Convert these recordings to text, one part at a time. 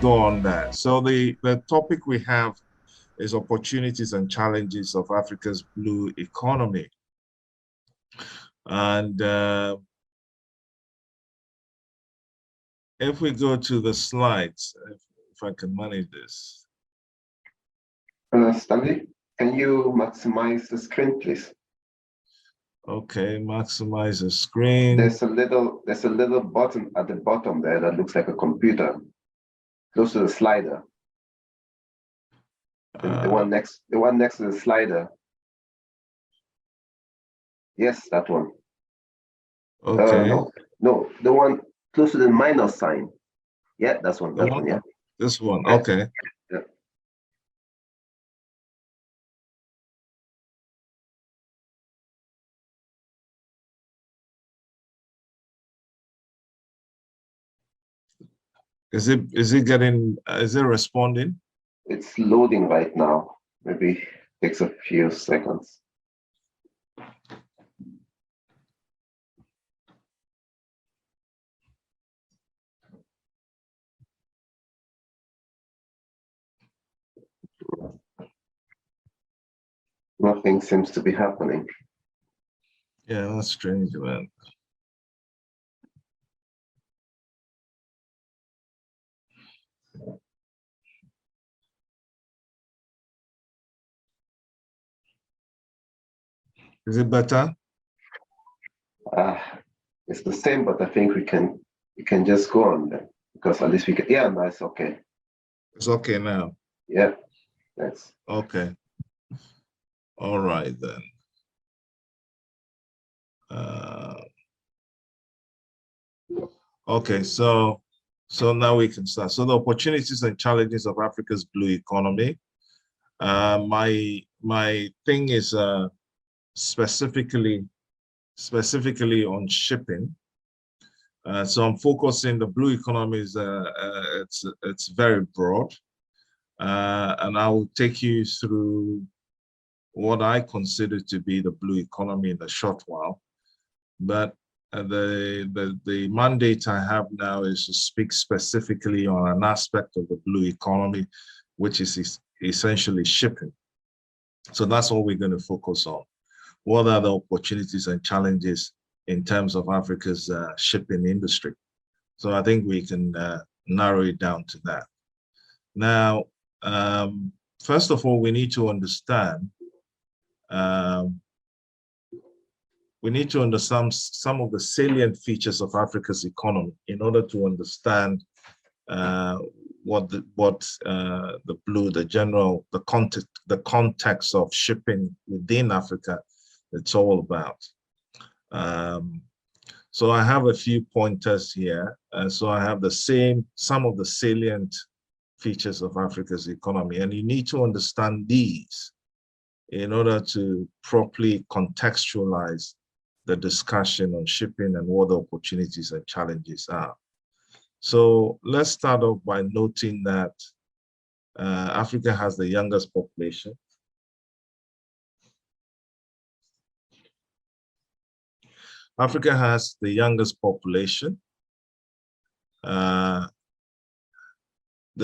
go on that. So the topic we have is opportunities and challenges of Africa's blue economy. And if we go to the slides, if I can manage this. Stanley, can you maximize the screen, please? Okay, maximize the screen. There's a little button at the bottom there that looks like a computer, close to the slider. The one next to the slider. Yes, that one. Okay. No, the one close to the minus sign. Yeah, that's one. That one. Yeah. This one. Yeah. Okay. Yeah. Is it responding? It's loading right now. Maybe takes a few seconds. Nothing seems to be happening. Yeah, that's strange, man. Is it better? It's the same, but I think we can just go on then, because at least we can. Yeah, no, it's okay. It's okay now. Yeah, thanks. Okay. All right then. Okay, so now we can start. So the opportunities and challenges of Africa's blue economy. My thing is specifically on shipping. So I'm focusing the blue economy is it's very broad, and I will take you through what I consider to be the blue economy in a short while. But the mandate I have now is to speak specifically on an aspect of the blue economy, which is essentially shipping. So that's all we're going to focus on. What are the opportunities and challenges in terms of Africa's shipping industry? So I think we can narrow it down to that. Now, first of all, we need to understand some of the salient features of Africa's economy in order to understand what the context of shipping within Africa it's all about. So I have a few pointers here. So I have some of the salient features of Africa's economy, and you need to understand these in order to properly contextualize the discussion on shipping and what the opportunities and challenges are. So let's start off by noting that Africa has the youngest population. Africa has the youngest population, the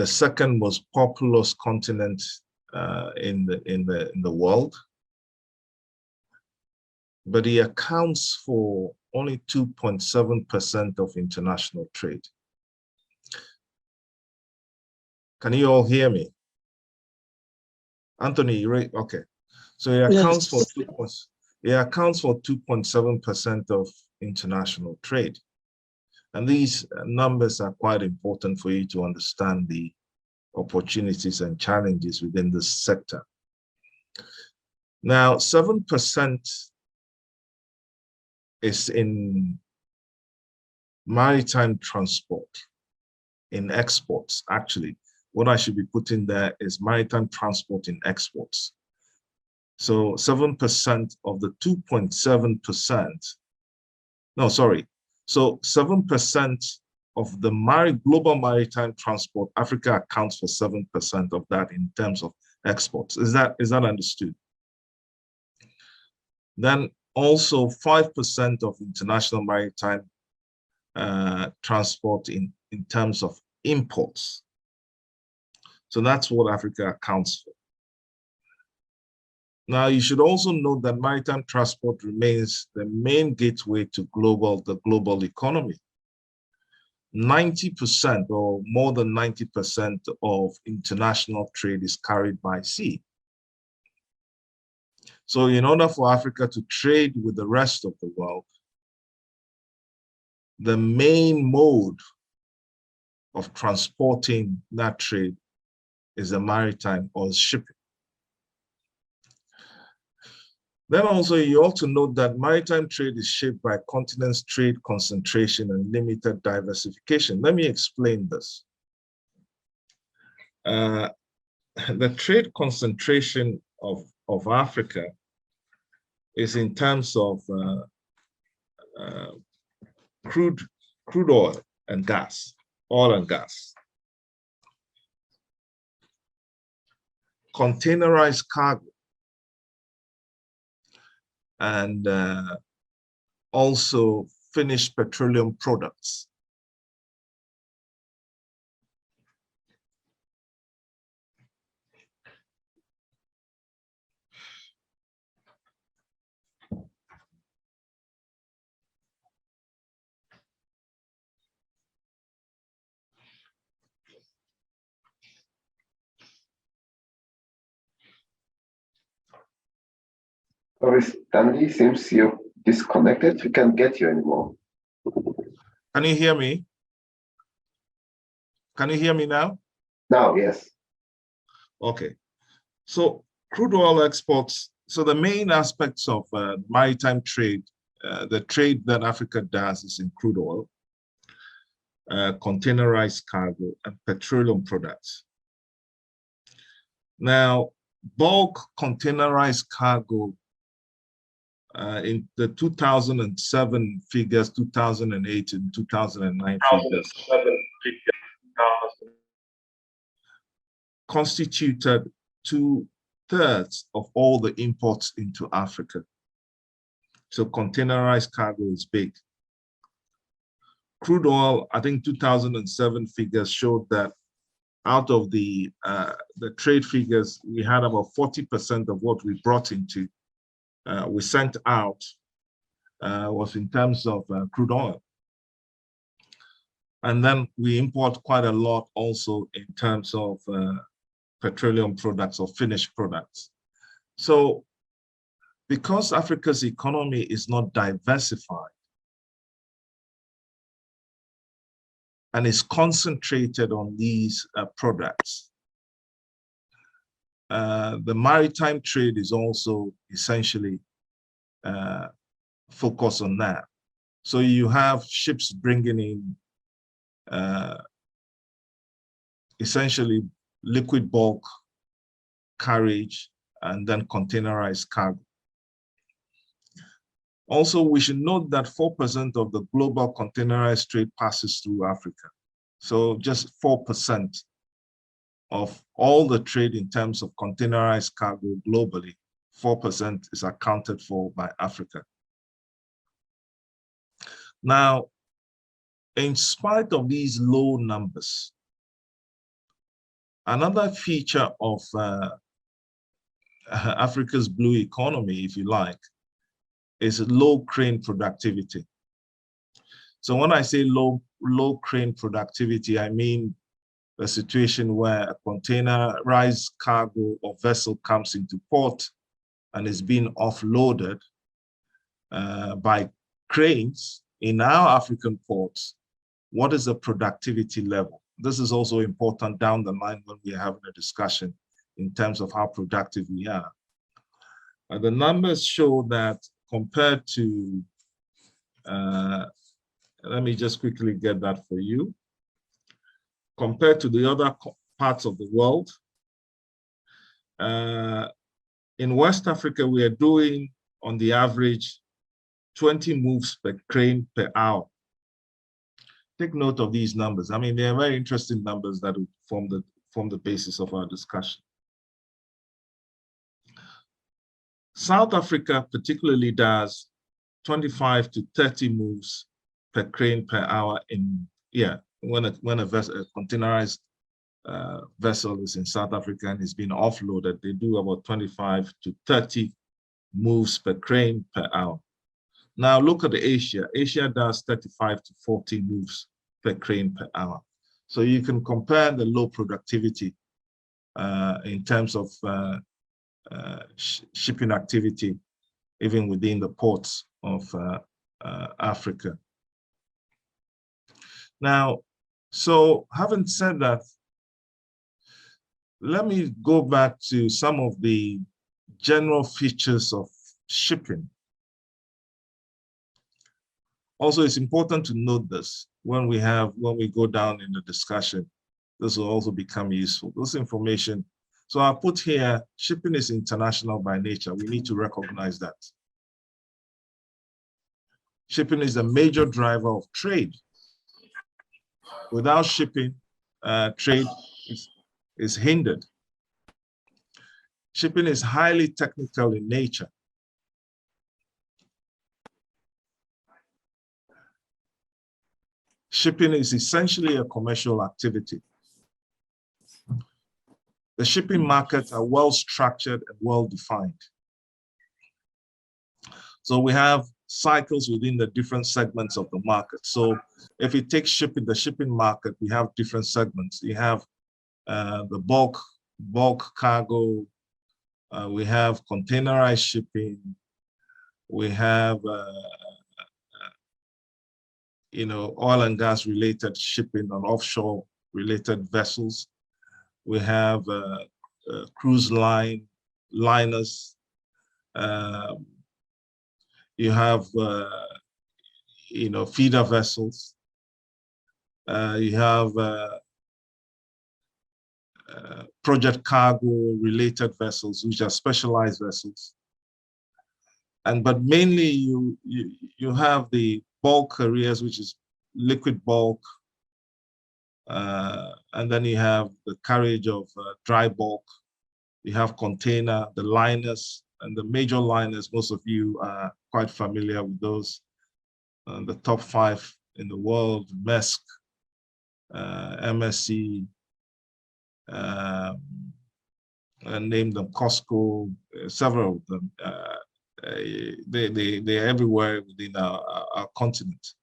second most populous continent in the world, but it accounts for only 2.7% of international trade. Can you all hear me? Anthony, right? Okay. So it accounts for 2.7% of international trade. And these numbers are quite important for you to understand the opportunities and challenges within this sector. Now, 7% is in maritime transport, in exports, actually. What I should be putting there is maritime transport in exports. So 7% of the 2.7%, no, sorry. So 7% of the global maritime transport, Africa accounts for 7% of that in terms of exports. Is that understood? Then also 5% of international maritime transport in terms of imports. So that's what Africa accounts for. Now, you should also note that maritime transport remains the main gateway to the global economy. 90% or more than 90% of international trade is carried by sea. So in order for Africa to trade with the rest of the world, the main mode of transporting that trade is the maritime or shipping. Then also, you ought to note that maritime trade is shaped by continents' trade concentration and limited diversification. Let me explain this. The trade concentration of Africa is in terms of crude oil and gas, containerized cargo, and also finished petroleum products. Sorry, Stanley, seems you're disconnected. We can't get you anymore. Can you hear me? Can you hear me now? Now, yes. Okay. So crude oil exports, so the main aspects of maritime trade, the trade that Africa does is in crude oil, containerized cargo, and petroleum products. Now, bulk containerized cargo in the 2007 figures, 2008 and 2009 figures, constituted 2/3 of all the imports into Africa. So containerized cargo is big. Crude oil, I think 2007 figures showed that out of the trade figures, we had about 40% of what we brought into, we sent out, was in terms of crude oil. And then we import quite a lot also in terms of petroleum products or finished products. So because Africa's economy is not diversified and is concentrated on these products, the maritime trade is also essentially focused on that. So you have ships bringing in essentially liquid bulk carriage and then containerized cargo. Also, we should note that 4% of the global containerized trade passes through Africa. So just 4% of all the trade in terms of containerized cargo globally, 4% is accounted for by Africa. Now, in spite of these low numbers, another feature of Africa's blue economy, if you like, is low crane productivity. So when I say low crane productivity, I mean a situation where a containerized cargo or vessel comes into port and is being offloaded by cranes in our African ports. What is the productivity level? This is also important down the line when we're having a discussion in terms of how productive we are. The numbers show that compared to, let me just quickly get that for you. Compared to the other parts of the world, in West Africa, we are doing on the average 20 moves per crane per hour. Take note of these numbers. I mean, they are very interesting numbers that will form the basis of our discussion. South Africa particularly does 25 to 30 moves per crane per hour when a containerized vessel is in South Africa and is being offloaded, they do about 25 to 30 moves per crane per hour. Now look at Asia. Asia does 35 to 40 moves per crane per hour. So you can compare the low productivity in terms of shipping activity, even within the ports of Africa. Now, so having said that, let me go back to some of the general features of shipping. Also, it's important to note this when we go down in the discussion. This will also become useful. This information. So I put here, shipping is international by nature. We need to recognize that. Shipping is a major driver of trade. Without shipping, trade is hindered. Shipping is highly technical in nature. Shipping is essentially a commercial activity. The shipping markets are well structured and well defined. So we have cycles within the different segments of the market. So if you take shipping, the shipping market, we have different segments. You have the bulk cargo, we have containerized shipping, we have oil and gas related shipping and offshore related vessels. We have cruise liners. You have feeder vessels. You have project cargo related vessels, which are specialized vessels. But mainly you have the bulk carriers, which is liquid bulk, and then you have the carriage of dry bulk. You have container, the liners, and the major liners. Most of you are quite familiar with those. The top 5 in the world: Maersk, MSC, and name them, Costco, several of them. They're everywhere within our continent.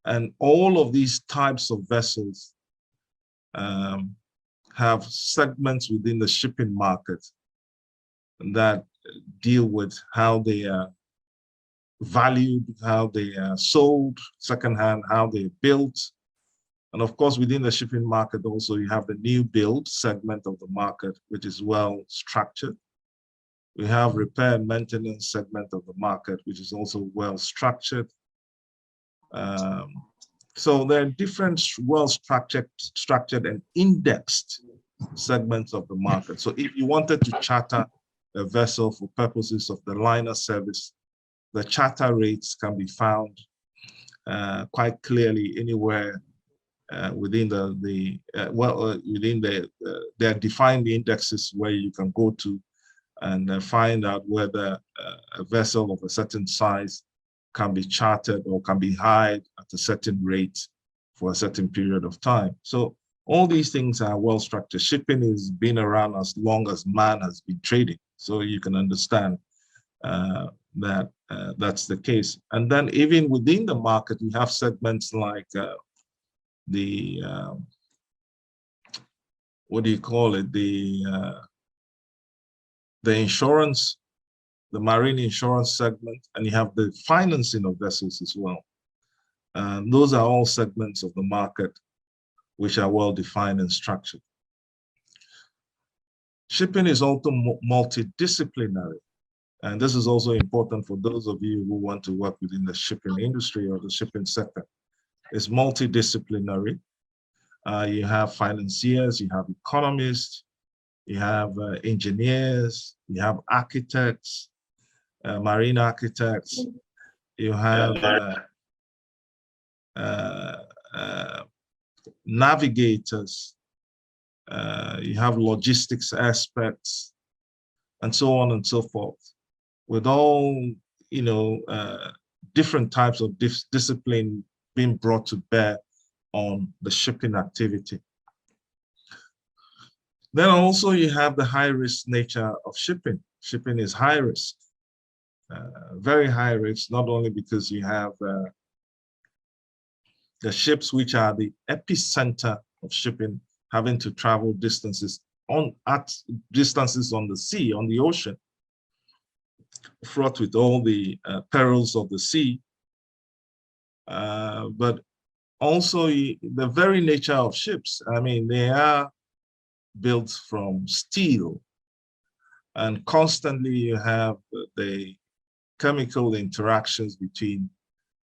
And all of these types of vessels have segments within the shipping market that deal with how they are valued, how they are sold secondhand, how they're built. And of course, within the shipping market also, you have the new build segment of the market, which is well structured. We have repair and maintenance segment of the market, which is also well structured. So there are different well-structured and indexed segments of the market. So if you wanted to charter a vessel for purposes of the liner service, the charter rates can be found quite clearly anywhere within there are defined indexes where you can go to and find out whether a vessel of a certain size can be chartered or can be hired at a certain rate for a certain period of time. So all these things are well structured. Shipping has been around as long as man has been trading. So you can understand that that's the case. And then even within the market, we have segments like what do you call it? The insurance, the marine insurance segment, and you have the financing of vessels as well. Those are all segments of the market which are well defined and structured. Shipping is also multidisciplinary. And this is also important for those of you who want to work within the shipping industry or the shipping sector. It's multidisciplinary. You have financiers, you have economists, you have engineers, you have architects, marine architects, you have navigators, you have logistics aspects, and so on and so forth. With all, different types of discipline being brought to bear on the shipping activity. Then also you have the high risk nature of shipping. Shipping is high risk, very high risk, not only because you have the ships which are the epicenter of shipping having to travel distances on the sea, on the ocean, fraught with all the perils of the sea, but also the very nature of ships. I mean, they are built from steel, and constantly you have the chemical interactions between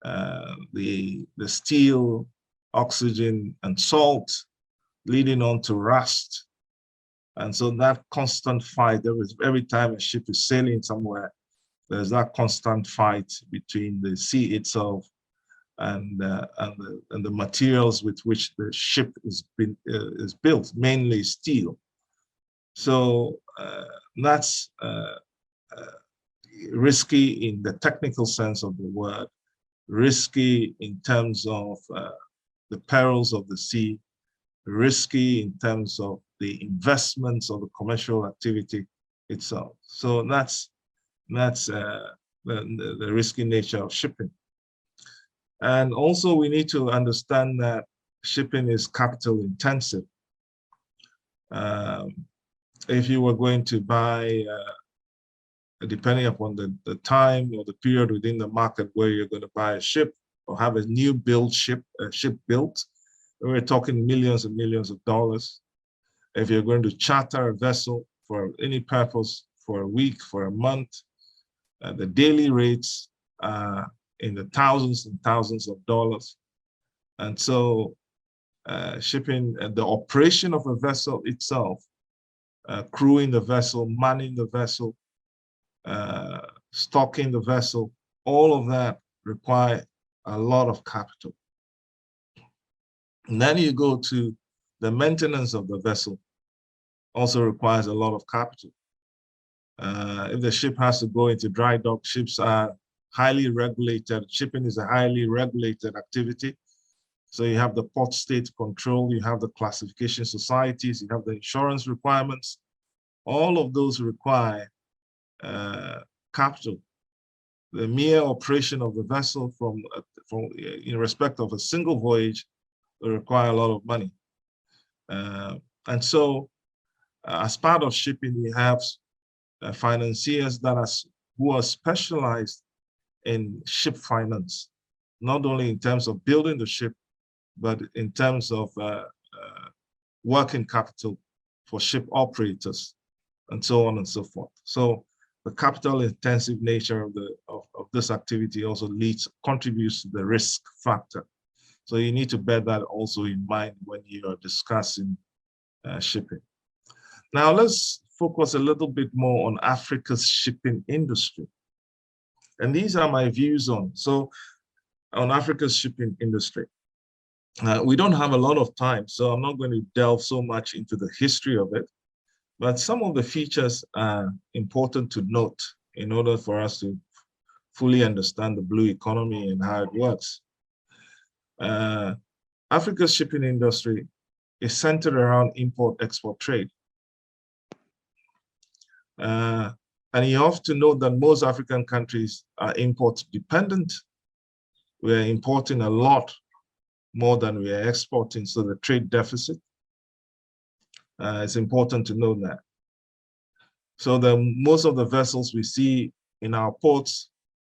the steel, oxygen, and salt, leading on to rust. And so that constant fight, every time a ship is sailing somewhere, there's that constant fight between the sea itself and the materials with which the ship is built, mainly steel. So that's risky in the technical sense of the word, risky in terms of the perils of the sea, risky in terms of the investments of the commercial activity itself. So that's the risky nature of shipping. And also we need to understand that shipping is capital intensive. If you were going to buy, depending upon the time or the period within the market where you're going to buy a ship or have a new build ship, built, we're talking millions and millions of dollars. If you're going to charter a vessel for any purpose, for a week, for a month, the daily rates are in the thousands and thousands of dollars. And so shipping, the operation of a vessel itself, crewing the vessel, manning the vessel, stocking the vessel, all of that require a lot of capital. And then you go to the maintenance of the vessel, also requires a lot of capital. If the ship has to go into dry dock, ships are highly regulated. Shipping is a highly regulated activity. So you have the port state control, you have the classification societies, you have the insurance requirements. All of those require capital. The mere operation of the vessel from in respect of a single voyage will require a lot of money. And so as part of shipping, we have financiers who are specialized in ship finance, not only in terms of building the ship, but in terms of working capital for ship operators, and so on and so forth. So the capital intensive nature of this activity also contributes to the risk factor. So you need to bear that also in mind when you are discussing shipping. Now let's focus a little bit more on Africa's shipping industry. And these are my views on Africa's shipping industry. We don't have a lot of time, so I'm not going to delve so much into the history of it, but some of the features are important to note in order for us to fully understand the blue economy and how it works. Africa's shipping industry is centered around import-export trade. And you have to know that most African countries are import dependent. We're importing a lot more than we are exporting, so the trade deficit. It's important to know that. So most of the vessels we see in our ports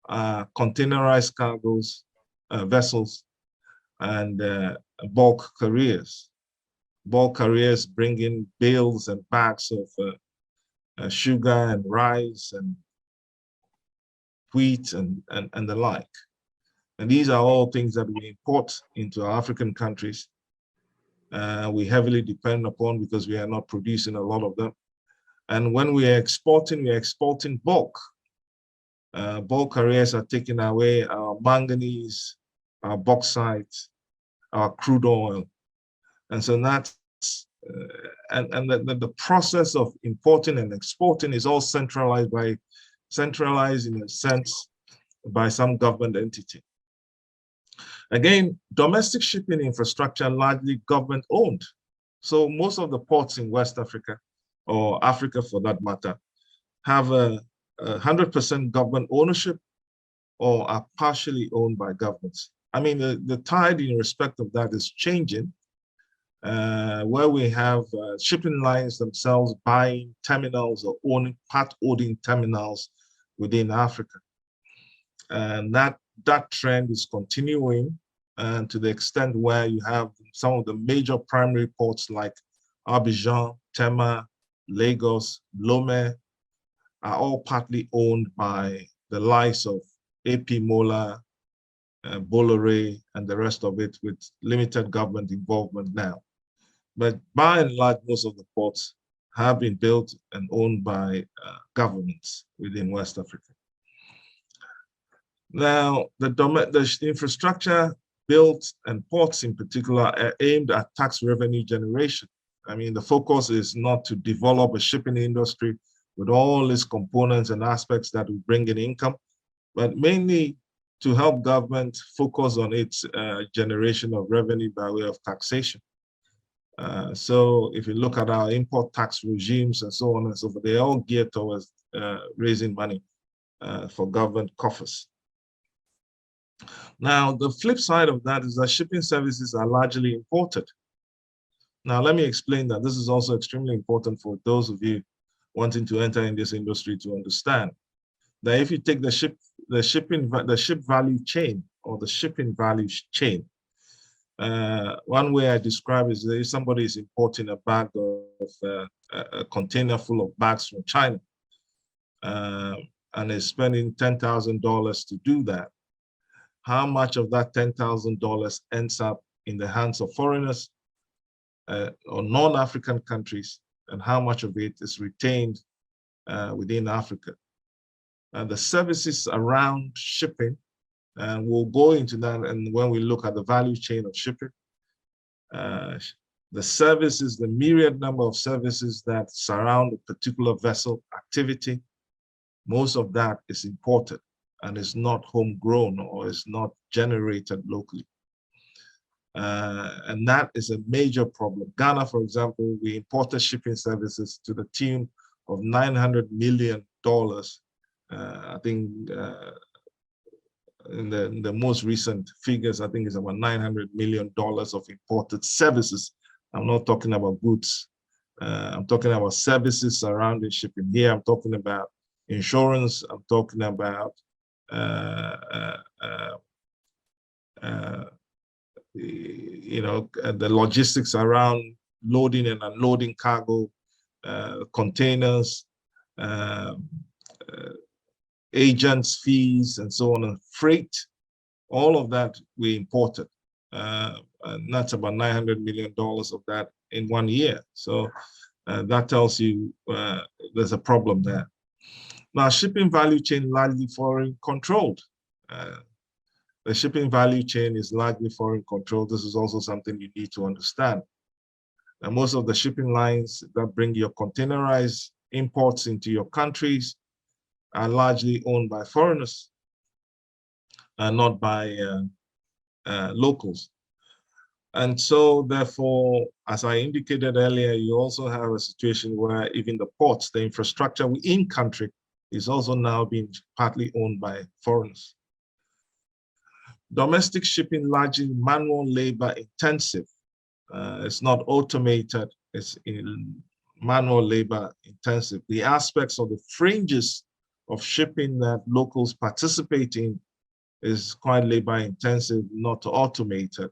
are containerized cargoes, vessels, and bulk carriers. Bulk carriers bring in bales and bags of sugar and rice and wheat and the like. And these are all things that we import into our African countries. We heavily depend upon because we are not producing a lot of them. And when we are exporting bulk. Bulk carriers are taking away our manganese, our bauxite, our crude oil. And so that's, the process of importing and exporting is all centralized in a sense by some government entity. Again, domestic shipping infrastructure largely government owned. So most of the ports in West Africa, or Africa for that matter, have a 100% government ownership or are partially owned by governments. I mean, the tide in respect of that is changing, where we have shipping lines themselves buying terminals or owning terminals within Africa. And that trend is continuing, and to the extent where you have some of the major primary ports like Abidjan, Tema, Lagos, Lome are all partly owned by the likes of AP Mola, Bolloré, and the rest of it, with limited government involvement now. But by and large, most of the ports have been built and owned by governments within West Africa. Now, the infrastructure built and ports in particular are aimed at tax revenue generation. I mean, the focus is not to develop a shipping industry with all its components and aspects that will bring in income, but mainly to help government focus on its generation of revenue by way of taxation. So if you look at our import tax regimes and so on and so forth, they're all geared towards raising money for government coffers. Now, the flip side of that is that shipping services are largely imported. Now, let me explain that. This is also extremely important for those of you wanting to enter in this industry to understand that if you take the ship value chain or the shipping value chain, one way I describe it is that if somebody is importing a bag of a container full of bags from China and is spending $10,000 to do that, how much of that $10,000 ends up in the hands of foreigners or non-African countries, and how much of it is retained within Africa. And the services around shipping, and we'll go into that, and when we look at the value chain of shipping, the services, the myriad number of services that surround a particular vessel activity, most of that is imported and is not homegrown or is not generated locally. And that is a major problem. Ghana, for example, we imported shipping services to the tune of $900 million. I think in the most recent figures, I think it's about $900 million of imported services. I'm not talking about goods. I'm talking about services surrounding shipping. Here, I'm talking about insurance. I'm talking about the logistics around loading and unloading cargo, containers, agents' fees, and so on, and freight. All of that we imported, and that's about $900 million of that in 1 year. So that tells you there's a problem there. Now, shipping value chain largely foreign controlled. The shipping value chain is largely foreign controlled. This is also something you need to understand. And most of the shipping lines that bring your containerized imports into your countries are largely owned by foreigners and not by locals. And so therefore, as I indicated earlier, you also have a situation where even the ports, the infrastructure in country, is also now being partly owned by foreigners. Domestic shipping largely manual labor intensive. It's not automated, it's manual labor intensive. The aspects of the fringes of shipping that locals participate in is quite labor intensive, not automated.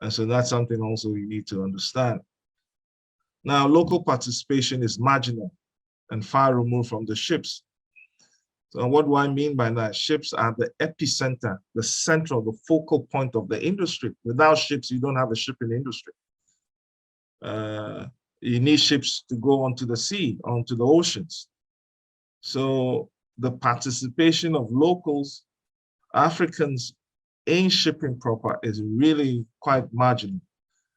And so that's something also you need to understand. Now, local participation is marginal and far removed from the ships. So what do I mean by that? Ships are the epicenter, the central, the focal point of the industry. Without ships, you don't have a shipping industry. You need ships to go onto the sea, onto the oceans. So the participation of locals, Africans in shipping proper is really quite marginal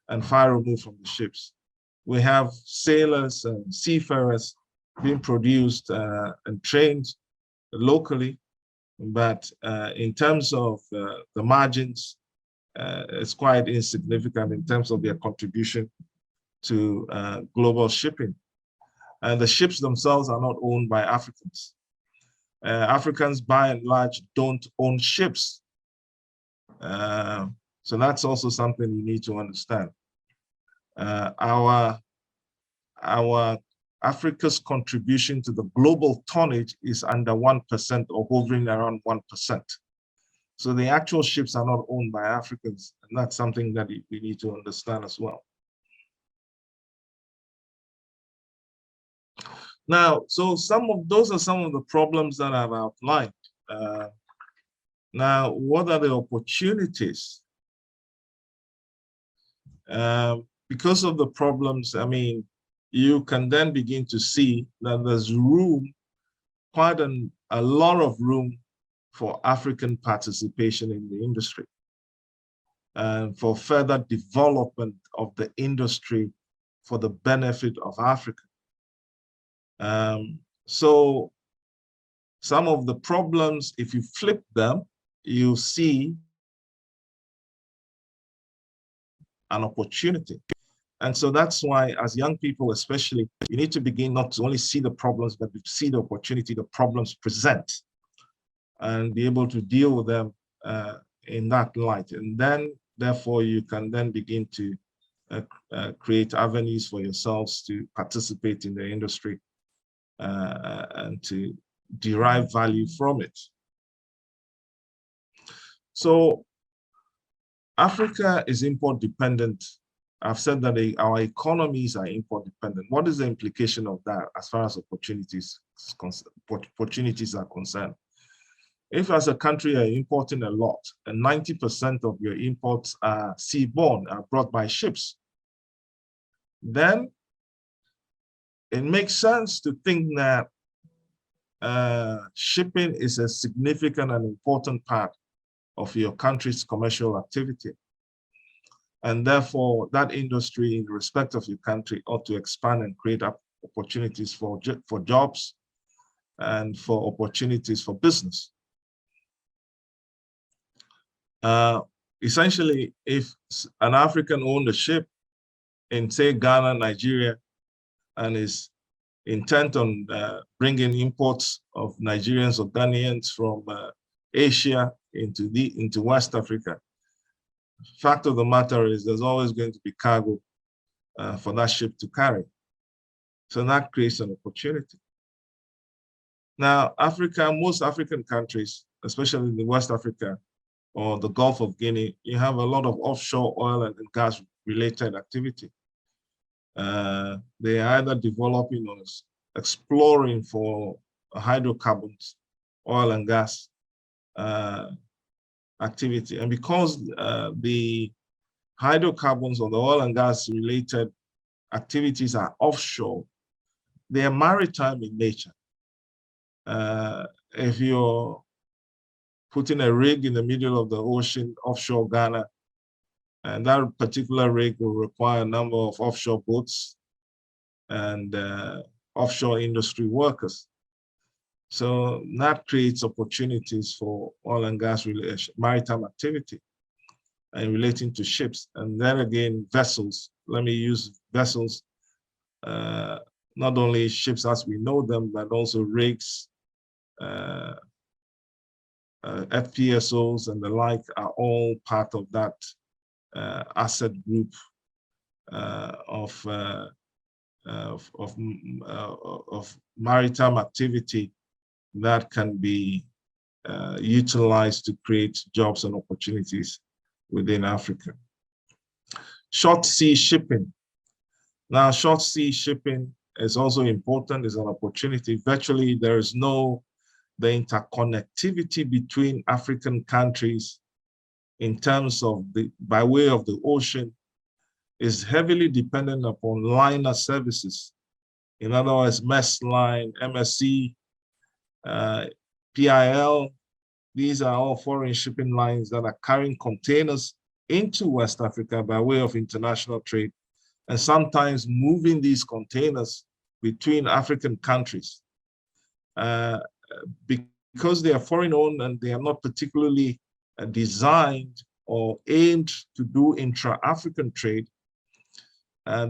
and far removed from the ships. We have sailors and seafarers being produced and trained locally, But in terms of the margins, it's quite insignificant in terms of their contribution to global shipping. And the ships themselves are not owned by Africans. Africans, by and large, don't own ships. So that's also something you need to understand. Our Africa's contribution to the global tonnage is under 1% or hovering around 1%. So the actual ships are not owned by Africans, and that's something that we need to understand as well. Now, so those are some of the problems that I've outlined. Now, what are the opportunities? Because of the problems, I mean, you can then begin to see that there's room, quite a lot of room for African participation in the industry and for further development of the industry for the benefit of Africa. So some of the problems, if you flip them, you see an opportunity. And so that's why, as young people especially, you need to begin not to only see the problems, but to see the opportunity the problems present and be able to deal with them in that light. And then, therefore, you can then begin to create avenues for yourselves to participate in the industry and to derive value from it. So Africa is import dependent. I've said that our economies are import dependent. What is the implication of that as far as opportunities are concerned? If as a country you're importing a lot and 90% of your imports are seaborne, are brought by ships, then it makes sense to think that shipping is a significant and important part of your country's commercial activity. And therefore, that industry, in respect of your country, ought to expand and create opportunities for jobs and for opportunities for business. Essentially, if an African owned a ship in, say, Ghana, Nigeria, and is intent on bringing imports of Nigerians or Ghanaians from Asia into West Africa, fact of the matter is there's always going to be cargo for that ship to carry. So that creates an opportunity. Now, most African countries, especially in West Africa or the Gulf of Guinea, you have a lot of offshore oil and gas related activity. They are either developing or exploring for hydrocarbons, oil and gas activity. And because the hydrocarbons or the oil and gas related activities are offshore, they are maritime in nature. If you're putting a rig in the middle of the ocean offshore Ghana, and that particular rig will require a number of offshore boats and offshore industry workers. So that creates opportunities for oil and gas maritime activity and relating to ships. And then again, vessels, let me use vessels, not only ships as we know them, but also rigs, FPSOs and the like are all part of that asset group of maritime activity that can be utilized to create jobs and opportunities within Africa. Short sea shipping. Now, short sea shipping is also important, is an opportunity. Virtually, there is the interconnectivity between African countries in terms of by way of the ocean is heavily dependent upon liner services. In other words, Maersk Line, MSC, PIL, these are all foreign shipping lines that are carrying containers into West Africa by way of international trade, and sometimes moving these containers between African countries. because they are foreign owned and they are not particularly designed or aimed to do intra-African trade,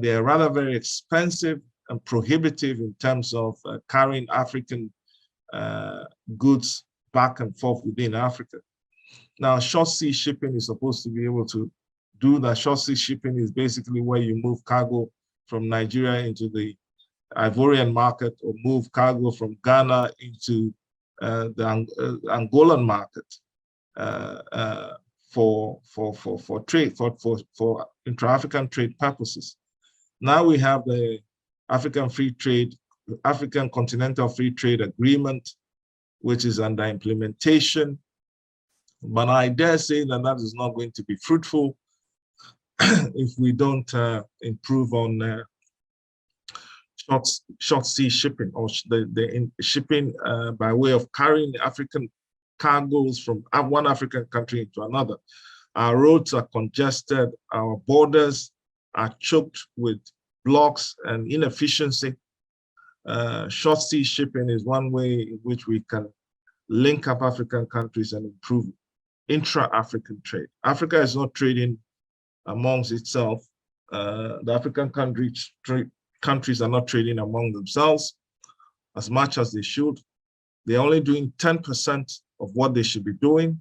they are rather very expensive and prohibitive in terms of carrying African goods back and forth within Africa. Now, short sea shipping is supposed to be able to do that. Short sea shipping is basically where you move cargo from Nigeria into the Ivorian market, or move cargo from Ghana into the Angolan market for trade, for intra-African trade purposes. Now we have the African Continental Free Trade Agreement, which is under implementation. But I dare say that that is not going to be fruitful if we don't improve on short sea shipping, or the shipping by way of carrying African cargoes from one African country into another. Our roads are congested, our borders are choked with blocks and inefficiency. Short sea shipping is one way in which we can link up African countries and improve intra-African trade. Africa is not trading amongst itself. The African countries are not trading among themselves as much as they should. They're only doing 10% of what they should be doing,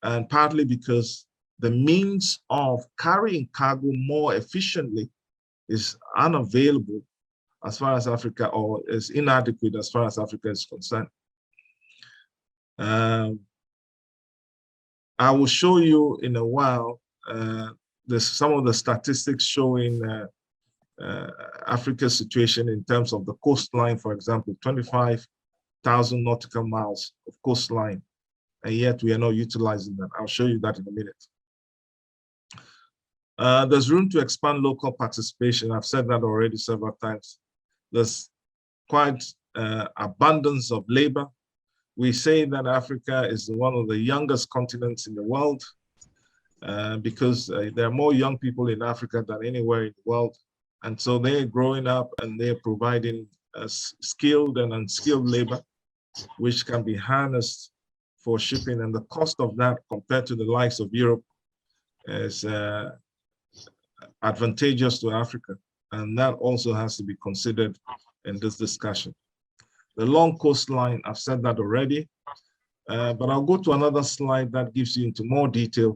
and partly because the means of carrying cargo more efficiently is unavailable as far as Africa, or is inadequate as far as Africa is concerned. I will show you in a while there's some of the statistics showing Africa's situation in terms of the coastline. For example, 25,000 nautical miles of coastline, and yet we are not utilizing that. I'll show you that in a minute. There's room to expand local participation. I've said that already several times. There's quite abundance of labor. We say that Africa is one of the youngest continents in the world because there are more young people in Africa than anywhere in the world. And so they're growing up and they're providing skilled and unskilled labor, which can be harnessed for shipping. And the cost of that compared to the likes of Europe is advantageous to Africa. And that also has to be considered in this discussion. The long coastline, I've said that already, but I'll go to another slide that gives you into more detail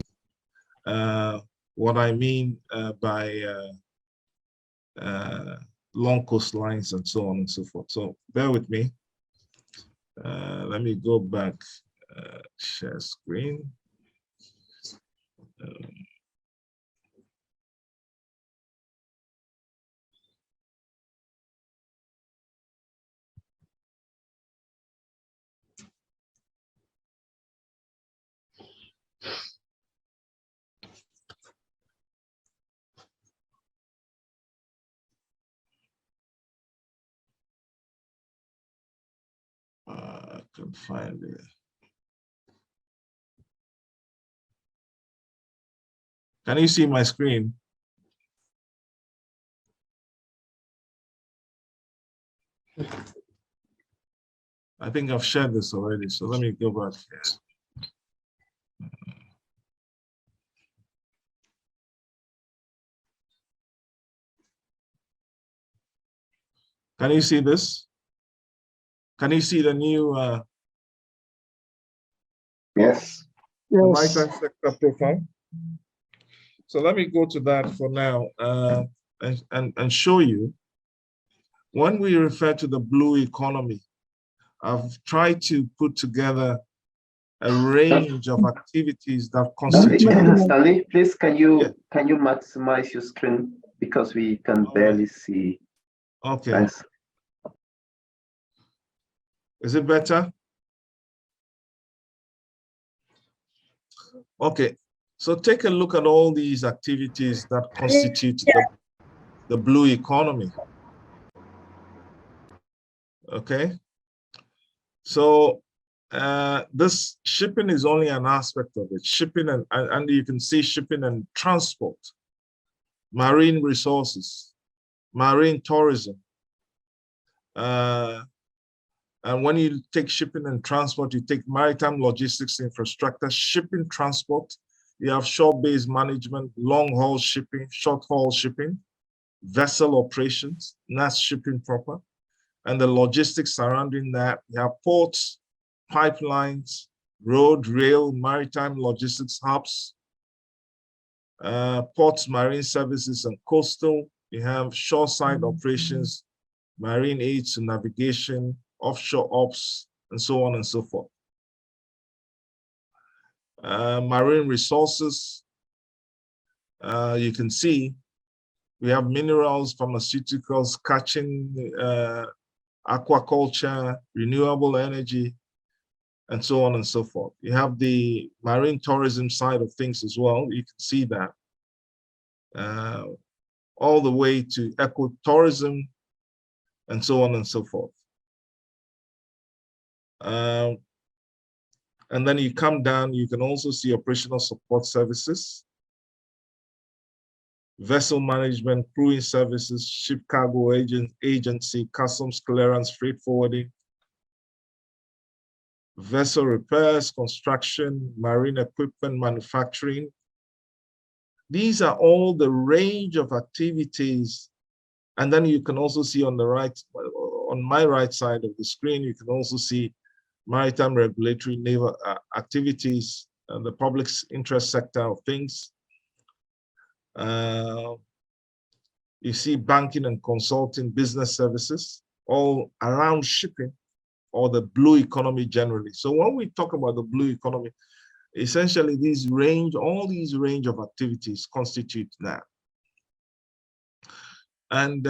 what I mean by long coastlines and so on and so forth. So bear with me. Let me go back, share screen. I can find it. Can you see my screen? I think I've shared this already, so let me go back here. Can you see this? Can you see the new Yes. right-hand sector profile? So let me go to that for now and show you. When we refer to the blue economy, I've tried to put together a range of activities that constitute. Stanley, please can you maximize your screen because we can barely see. Okay. Thanks. Is it better? Okay. So take a look at all these activities that constitute the blue economy. Okay. So this shipping is only an aspect of it. Shipping and you can see shipping and transport, marine resources, marine tourism, And when you take shipping and transport, you take maritime logistics infrastructure, shipping transport, you have shore-based management, long-haul shipping, short-haul shipping, vessel operations, that's shipping proper, and the logistics surrounding that. You have ports, pipelines, road, rail, maritime logistics hubs, ports, marine services, and coastal. You have shoreside operations, marine aids to navigation, offshore ops, and so on and so forth. Marine resources, you can see we have minerals, pharmaceuticals, catching, aquaculture, renewable energy, and so on and so forth. You have the marine tourism side of things as well. You can see that all the way to ecotourism, and so on and so forth. And then you come down, you can also see operational support services, vessel management, crewing services, ship cargo agency, customs clearance, freight forwarding, vessel repairs, construction, marine equipment manufacturing. These are all the range of activities. And then you can also see on the right, on my right side of the screen, you can also see maritime regulatory naval activities, the public interest sector of things. You see banking and consulting, business services, all around shipping or the blue economy generally. So when we talk about the blue economy, essentially all these range of activities constitute that. And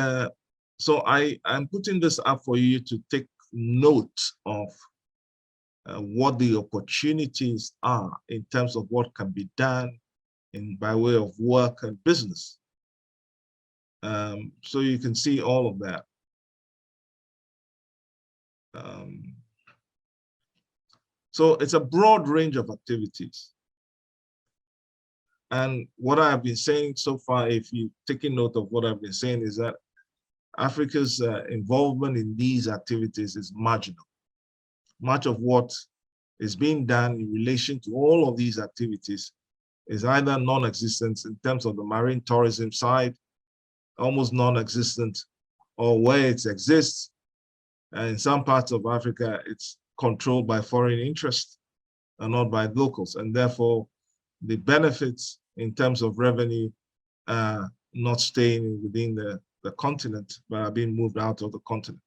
so I'm putting this up for you to take note of what the opportunities are in terms of what can be done by way of work and business. So you can see all of that. So it's a broad range of activities. And what I've been saying so far, if you've taken note of what I've been saying, is that Africa's involvement in these activities is marginal. Much of what is being done in relation to all of these activities is either non-existent in terms of the marine tourism side, almost non-existent, or where it exists, and in some parts of Africa, it's controlled by foreign interests and not by locals. And therefore, the benefits in terms of revenue are not staying within the continent, but are being moved out of the continent.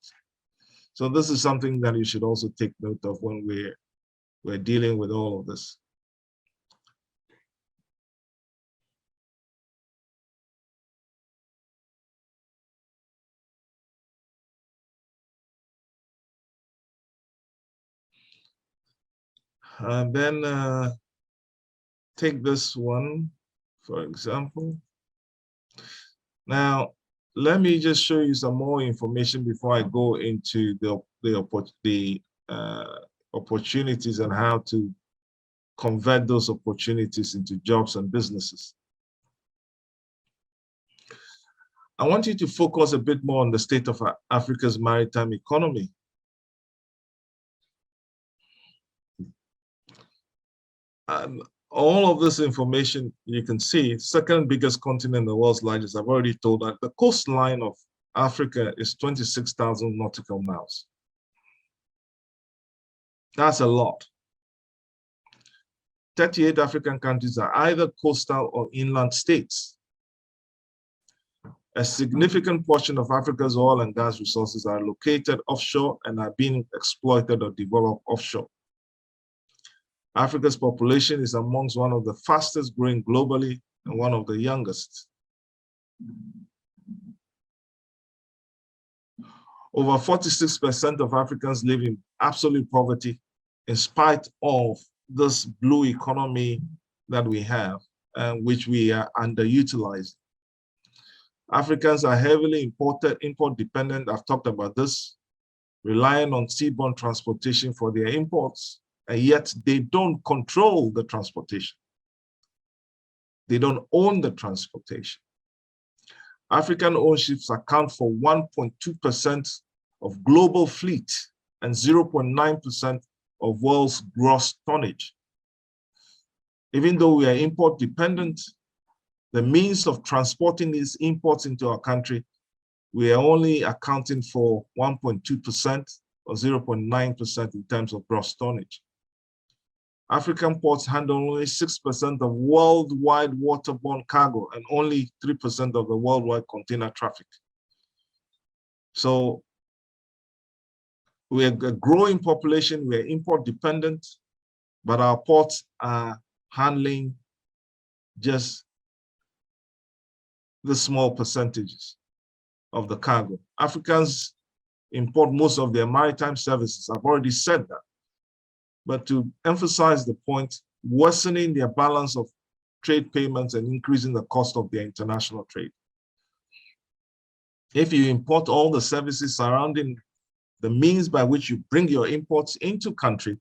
So this is something that you should also take note of when we're dealing with all of this. And then take this one, for example. Now, let me just show you some more information before I go into the opportunities and how to convert those opportunities into jobs and businesses. I want you to focus a bit more on the state of Africa's maritime economy. All of this information you can see, second biggest continent, the world's largest. I've already told that the coastline of Africa is 26,000 nautical miles. That's a lot. 38 African countries are either coastal or inland states. A significant portion of Africa's oil and gas resources are located offshore and are being exploited or developed offshore. Africa's population is amongst one of the fastest growing globally and one of the youngest. Over 46% of Africans live in absolute poverty in spite of this blue economy that we have, which we are underutilized. Africans are heavily import dependent. I've talked about this, relying on seaborne transportation for their imports, and yet they don't control the transportation. They don't own the transportation. African owned ships account for 1.2% of global fleet and 0.9% of world's gross tonnage. Even though we are import dependent, the means of transporting these imports into our country, we are only accounting for 1.2% or 0.9% in terms of gross tonnage. African ports handle only 6% of worldwide waterborne cargo and only 3% of the worldwide container traffic. So we are a growing population, we are import dependent, but our ports are handling just the small percentages of the cargo. Africans import most of their maritime services. I've already said that. But to emphasize the point, worsening their balance of trade payments and increasing the cost of their international trade. If you import all the services surrounding the means by which you bring your imports into country,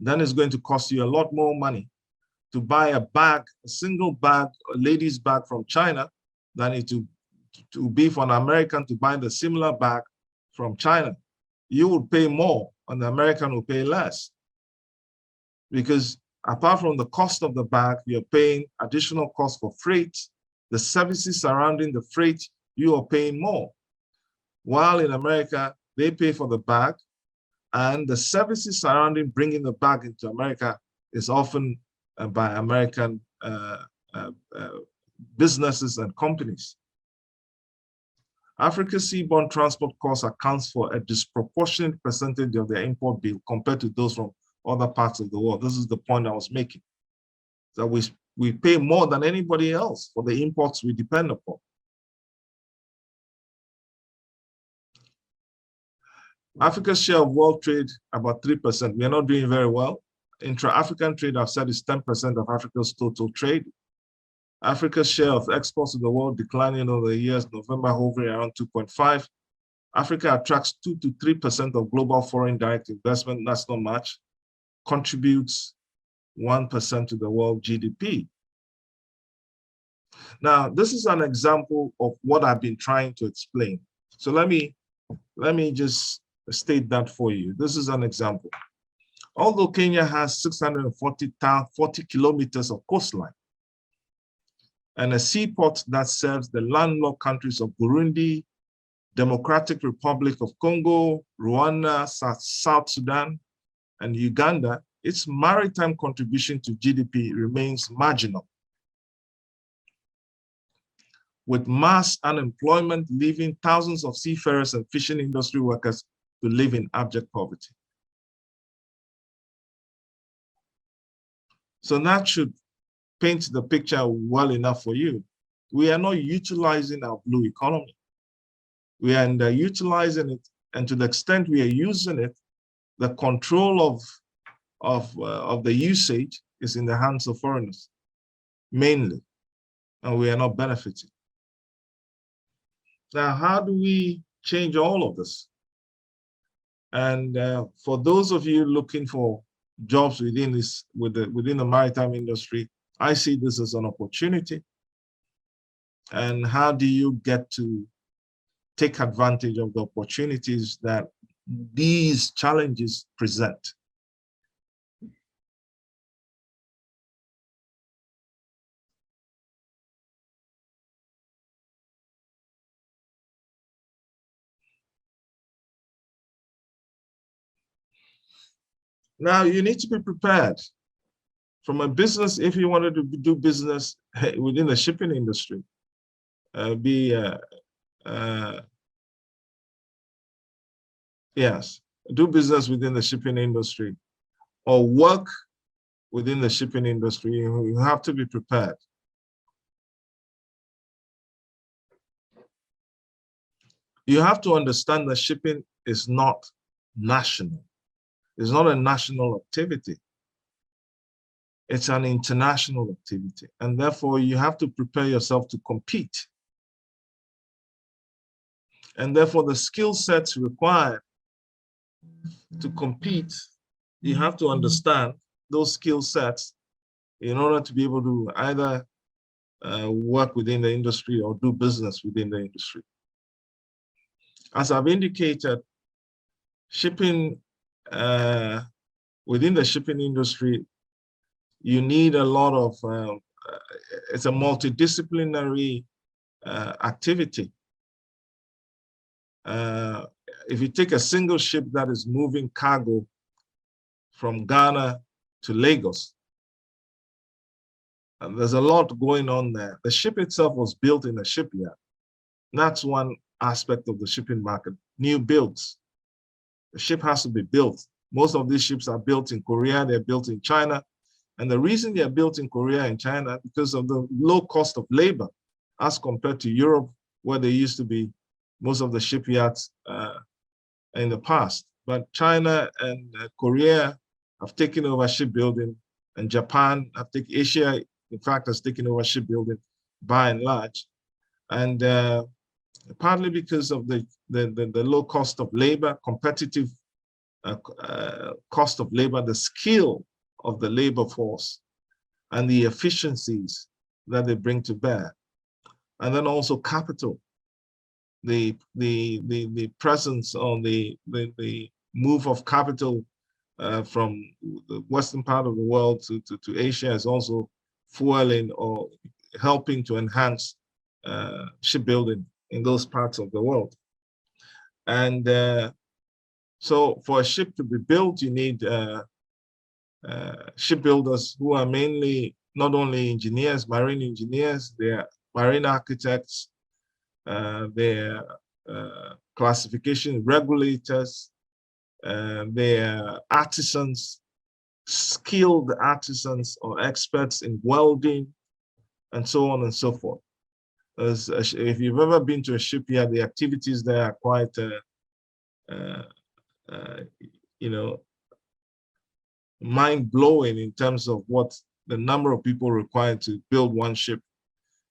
then it's going to cost you a lot more money to buy a bag, a single bag, a lady's bag from China, than it to be for an American to buy the similar bag from China. You would pay more and the American will pay less. Because apart from the cost of the bag, you're paying additional cost for freight. The services surrounding the freight, you are paying more. While in America, they pay for the bag, and the services surrounding bringing the bag into America is often by American businesses and companies. Africa's seaborne transport cost accounts for a disproportionate percentage of their import bill compared to those from other parts of the world. This is the point I was making. That we pay more than anybody else for the imports we depend upon. Africa's share of world trade, about 3%. We are not doing very well. Intra-African trade, I've said, is 10% of Africa's total trade. Africa's share of exports to the world declining over the years, November hovering around 2.5. Africa attracts 2 to 3% of global foreign direct investment. That's not much. Contributes 1% to the world GDP. Now, this is an example of what I've been trying to explain. So let me just state that for you. This is an example. Although Kenya has 640 kilometers of coastline and a seaport that serves the landlocked countries of Burundi, Democratic Republic of Congo, Rwanda, South Sudan, and Uganda, its maritime contribution to GDP remains marginal, with mass unemployment leaving thousands of seafarers and fishing industry workers to live in abject poverty. So that should paint the picture well enough for you. We are not utilizing our blue economy. We are underutilizing it, and to the extent we are using it, the control of the usage is in the hands of foreigners, mainly, and we are not benefiting. Now, how do we change all of this? And for those of you looking for jobs within the maritime industry, I see this as an opportunity. And how do you get to take advantage of the opportunities that these challenges present? Now, you need to be prepared. From a business, if you wanted to do business within the shipping industry, yes, do business within the shipping industry or work within the shipping industry, you have to be prepared. You have to understand that shipping is not national. It's not a national activity. It's an international activity. And therefore, you have to prepare yourself to compete. And therefore, the skill sets required to compete, you have to understand those skill sets in order to be able to either work within the industry or do business within the industry. As I've indicated, shipping, within the shipping industry, you need a lot of, it's a multidisciplinary activity. If you take a single ship that is moving cargo from Ghana to Lagos, and there's a lot going on there. The ship itself was built in a shipyard. That's one aspect of the shipping market. New builds. The ship has to be built. Most of these ships are built in Korea, they're built in China. And the reason they are built in Korea and China because of the low cost of labor as compared to Europe, where there used to be most of the shipyards in the past. But China and Korea have taken over shipbuilding, and Japan have taken, Asia, in fact, has taken over shipbuilding by and large. And partly because of the low cost of labor, competitive cost of labor, the skill of the labor force, and the efficiencies that they bring to bear. And then also capital, the presence on the move of capital from the western part of the world to Asia is also fueling or helping to enhance shipbuilding in those parts of the world. And so for a ship to be built, you need shipbuilders who are mainly not only engineers, marine engineers, they are marine architects, they're classification regulators, they're artisans, skilled artisans or experts in welding, and so on and so forth. If you've ever been to a shipyard, the activities there are quite, mind-blowing in terms of what the number of people required to build one ship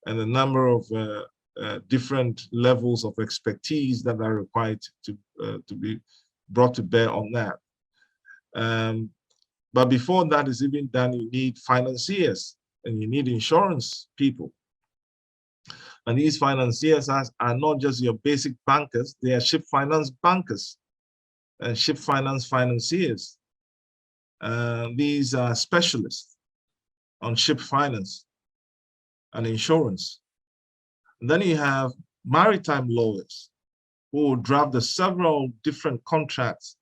and the number of different levels of expertise that are required to be brought to bear on that. But before that is even done, you need financiers and you need insurance people. And these financiers are not just your basic bankers, they are ship finance bankers and ship finance financiers. These are specialists on ship finance and insurance. And then you have maritime lawyers who will draft the several different contracts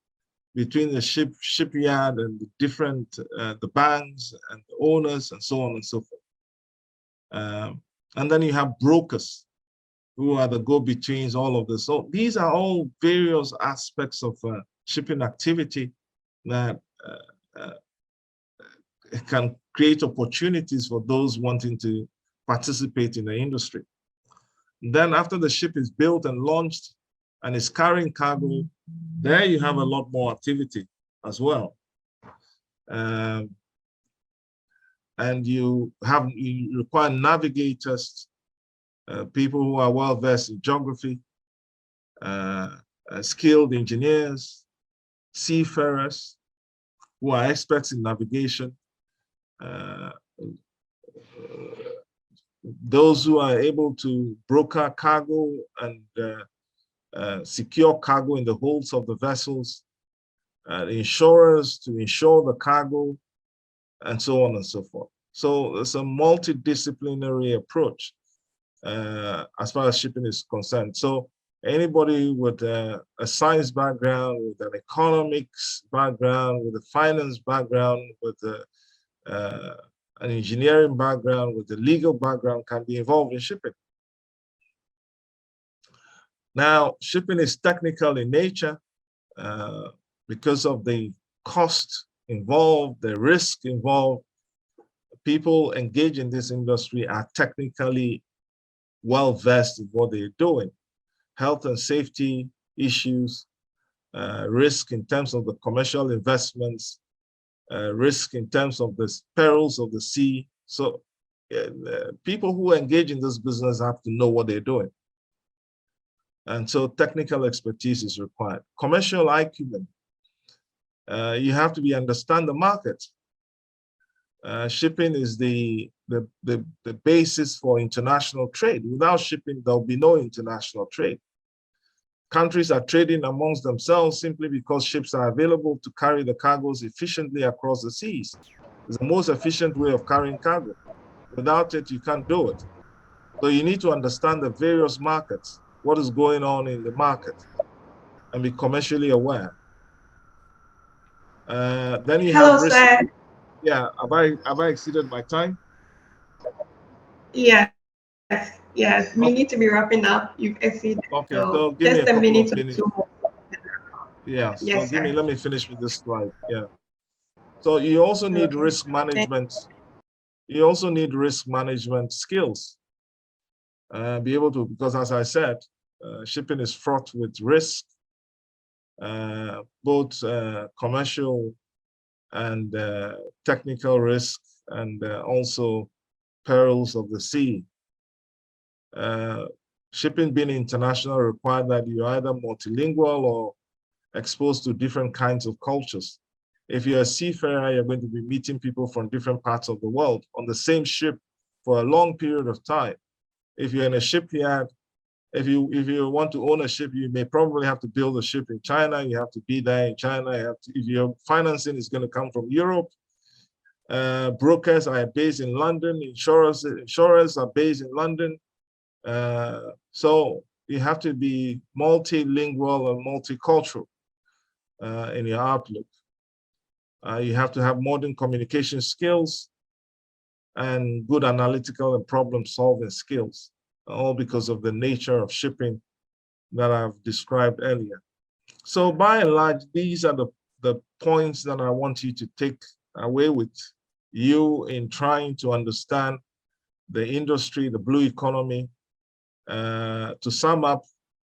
between the shipyard and the different, the banks and the owners and so on and so forth. And then you have brokers who are the go-betweens, all of this. So these are all various aspects of shipping activity that can create opportunities for those wanting to participate in the industry. Then after the ship is built and launched and is carrying cargo, there you have a lot more activity as well. And you require navigators, people who are well versed in geography, skilled engineers, seafarers who are experts in navigation, those who are able to broker cargo and secure cargo in the holds of the vessels, insurers to insure the cargo, and so on and so forth. So it's a multidisciplinary approach as far as shipping is concerned. So anybody with a science background, with an economics background, with a finance background, with an engineering background, with a legal background can be involved in shipping. Now, shipping is technical in nature because of the cost involved, the risk involved. People engaged in this industry are technically well versed in what they're doing. Health and safety issues, risk in terms of the commercial investments, risk in terms of the perils of the sea. So people who engage in this business have to know what they're doing. And so technical expertise is required. Commercial acumen, you have to understand the market. Shipping is the basis for international trade. Without shipping, there'll be no international trade. Countries are trading amongst themselves simply because ships are available to carry the cargoes efficiently across the seas. It's the most efficient way of carrying cargo. Without it, you can't do it. So you need to understand the various markets, what is going on in the market, and be commercially aware. Then you have Hello, risk. sir. Yeah, have I exceeded my time? Yes, yes. We Okay, need to be wrapping up. You've exceeded. okay, So so give me just a a couple of minute or minutes. two more. Yeah, so Yes, sir. let me finish with this slide. Yeah. So you also need Okay. risk management. You also need risk management skills. Be able to, because as I said, shipping is fraught with risk, both commercial and technical risk, and also perils of the sea. Shipping being international requires that you're either multilingual or exposed to different kinds of cultures. If you're a seafarer, you're going to be meeting people from different parts of the world on the same ship for a long period of time. If you're in a shipyard, if you want to own a ship, you may probably have to build a ship in China. You have to be there in China. If your financing is going to come from Europe, brokers are based in London. Insurers are based in London. So you have to be multilingual and multicultural in your outlook. You have to have modern communication skills and good analytical and problem-solving skills, all because of the nature of shipping that I've described earlier. So by and large, these are the points that I want you to take away with you in trying to understand the industry, the blue economy. To sum up,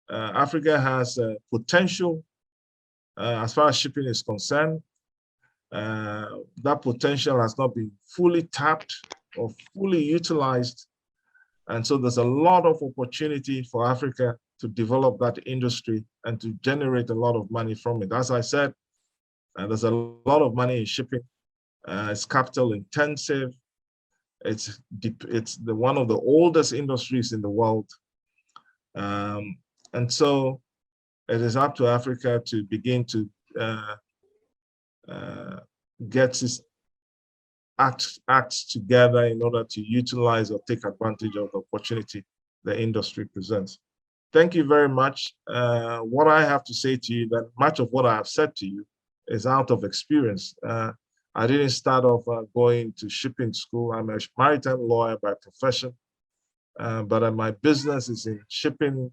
Africa has potential as far as shipping is concerned. That potential has not been fully tapped or fully utilized. And so there's a lot of opportunity for Africa to develop that industry and to generate a lot of money from it. As I said, there's a lot of money in shipping. It's capital intensive. It's one of the oldest industries in the world. And so it is up to Africa to begin to get its acts together in order to utilize or take advantage of the opportunity the industry presents. Thank you very much. What I have to say to you, that much of what I have said to you is out of experience. I didn't start off going to shipping school. I'm a maritime lawyer by profession, but my business is in shipping,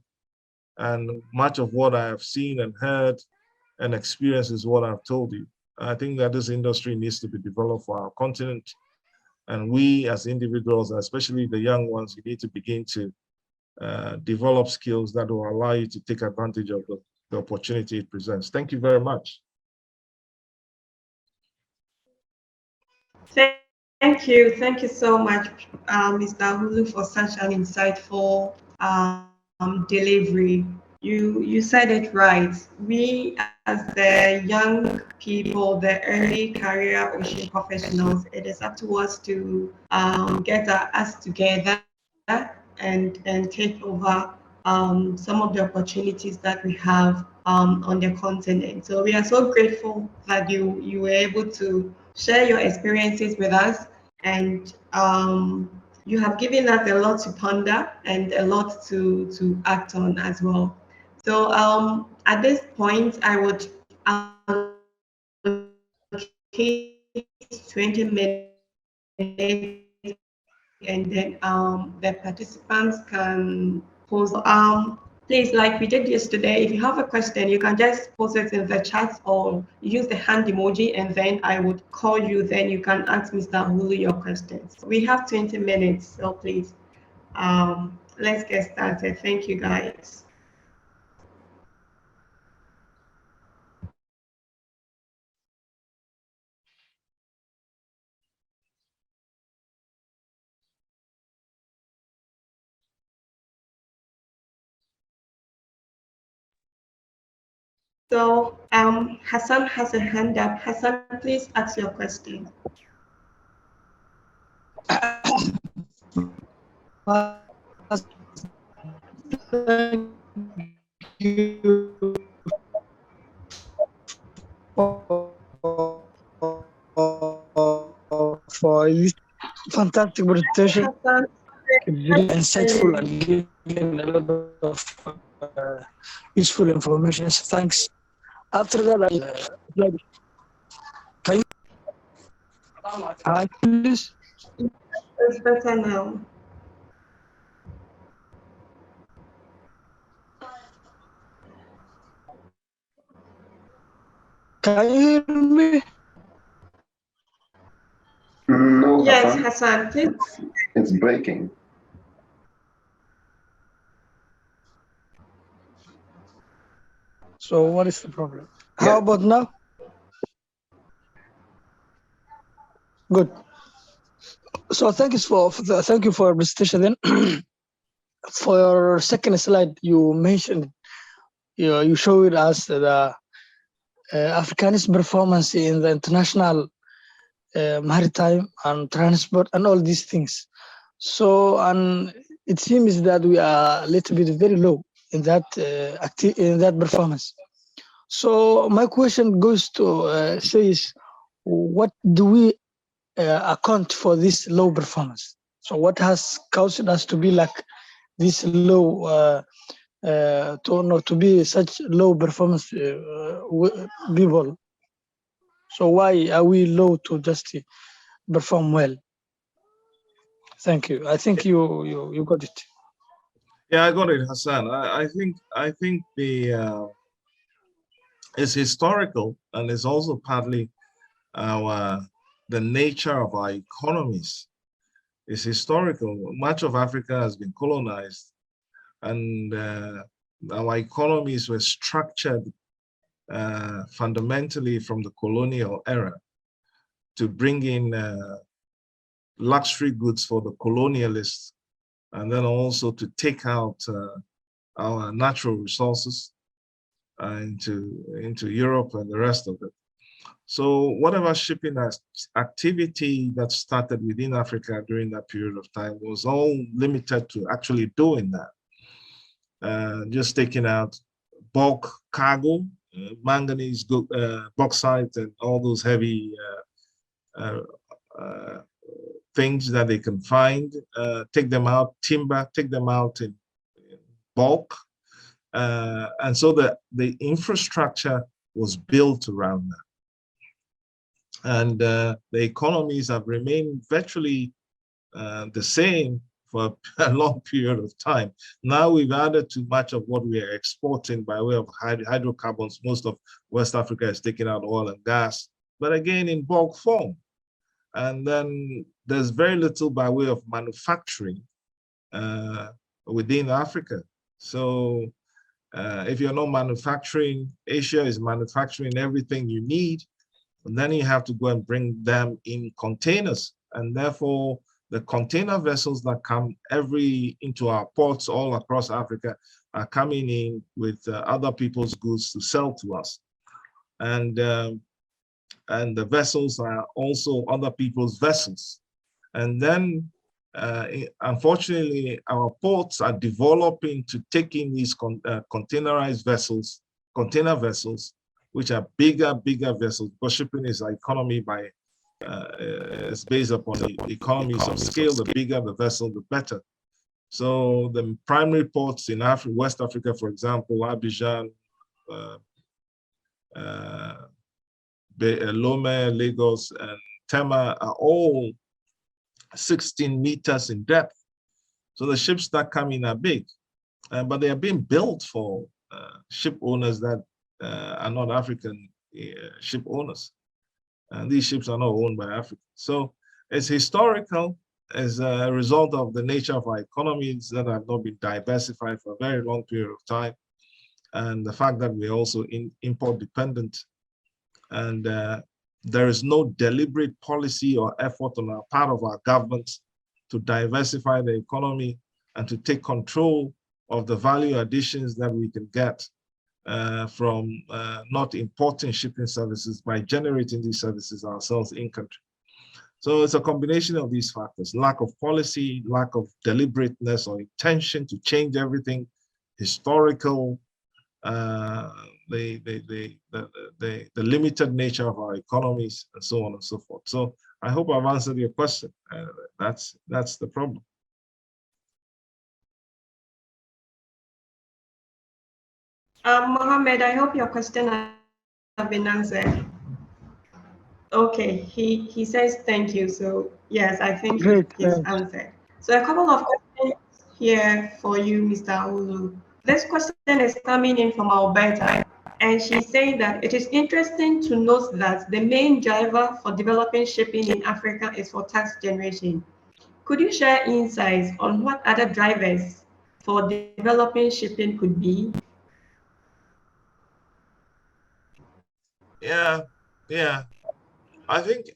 and much of what I have seen and heard and experienced is what I've told you. I think that this industry needs to be developed for our continent. And we as individuals, especially the young ones, you need to begin to develop skills that will allow you to take advantage of the opportunity it presents. Thank you very much. Thank you so much, Mr. Ahorlu, for such an insightful delivery. You said it right. We, as the young people, the early career ocean professionals, it is up to us to get our acts together and take over some of the opportunities that we have on the continent. So we are so grateful that you were able to share your experiences with us, and you have given us a lot to ponder and a lot to act on as well. So at this point, I would allocate 20 minutes, and then the participants can pose. Please, like we did yesterday, if you have a question, you can just post it in the chat or use the hand emoji, and then I would call you. Then you can ask Mr. Ahorlu your questions. We have 20 minutes, so please, let's get started. Thank you, guys. So Hassan has a hand up. Hassan, please ask your question. you for this fantastic presentation. Hassan, It's very insightful and giving a lot of useful information. Thanks. After that, like, can you please? it's better now. Can you hear me? No, Yes, Hassan, Hassan, please. it's breaking. So what is the problem? Yeah. How about now? Good. So thank you for your presentation. Then for your second slide, you mentioned you showed us the Africanist performance in the international maritime and transport and all these things. So and it seems that we are a little bit very low in that in that performance. So my question goes to says, what do we account for this low performance? So what has caused us to be like this low, to be such low performance people? So why are we low to just perform well? Thank you. I think you got it. Yeah, I got it, Hassan. I think the it's historical, and it's also partly our the nature of our economies. It's historical. Much of Africa has been colonized, and our economies were structured fundamentally from the colonial era to bring in luxury goods for the colonialists, and then also to take out our natural resources into Europe and the rest of it. So whatever shipping activity that started within Africa during that period of time was all limited to actually doing that. Just taking out bulk cargo, manganese, bauxite, and all those heavy things that they can find, take them out, timber, take them out in bulk. And so the infrastructure was built around that. And the economies have remained virtually the same for a long period of time. Now we've added too much of what we are exporting by way of hydrocarbons. Most of West Africa is taking out oil and gas, but again in bulk form. And then there's very little by way of manufacturing within Africa. So if you're not manufacturing, Asia is manufacturing everything you need, and then you have to go and bring them in containers. And therefore, the container vessels that come into our ports all across Africa are coming in with other people's goods to sell to us. And the vessels are also other people's vessels. And then, unfortunately, our ports are developing to take in these containerized vessels, container vessels, which are bigger vessels, because shipping is an economy it's based upon the economies of scale. The bigger the vessel, the better. So the primary ports in West Africa, for example, Abidjan, Lome, Lagos, and Tema are all 16 meters in depth. So the ships that come in are big, but they are being built for ship owners that are not African ship owners. And these ships are not owned by Africa. So it's historical as a result of the nature of our economies that have not been diversified for a very long period of time. And the fact that we're also import dependent. And there is no deliberate policy or effort on our part of our governments to diversify the economy and to take control of the value additions that we can get from not importing shipping services by generating these services ourselves in country. So it's a combination of these factors: lack of policy, lack of deliberateness or intention to change everything, historical the limited nature of our economies, and so on and so forth. So I hope I've answered your question. That's the problem. Mohammed, I hope your question has been answered. Okay, he says thank you. So yes, I think Great, he's thanks. answered. So a couple of questions here for you, Mr. Ahorlu. This question is coming in from Alberta, and she's saying that it is interesting to note that the main driver for developing shipping in Africa is for tax generation. Could you share insights on what other drivers for developing shipping could be? Yeah. I think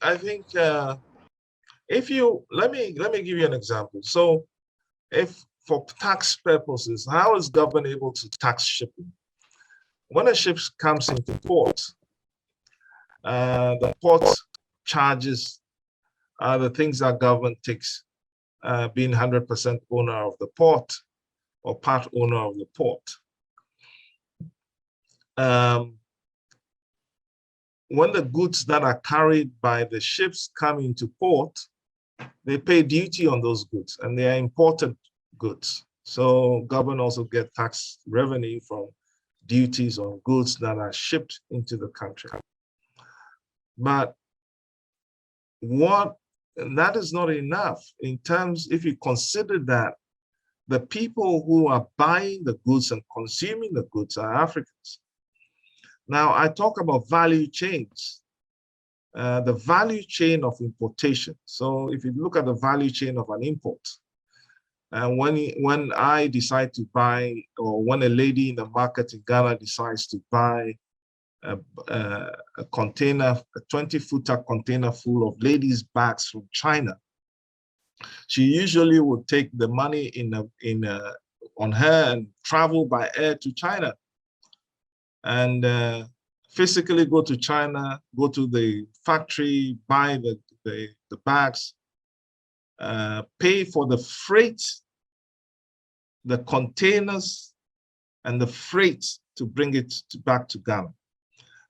if you let me give you an example. So if for tax purposes, how is government able to tax shipping? When a ship comes into port, the port charges are the things that government takes, being 100% owner of the port or part owner of the port. When the goods that are carried by the ships come into port, they pay duty on those goods, and they are imported goods. So government also get tax revenue from duties on goods that are shipped into the country. But that is not enough in terms, if you consider that the people who are buying the goods and consuming the goods are Africans. Now, I talk about value chains, the value chain of importation. So if you look at the value chain of an import, and when I decide to buy, or when a lady in the market in Ghana decides to buy a container, a 20-footer container full of ladies' bags from China, she usually would take the money on her and travel by air to China, and physically go to China, go to the factory, buy the bags, pay for the freight, the containers, and the freight to bring it back to Ghana.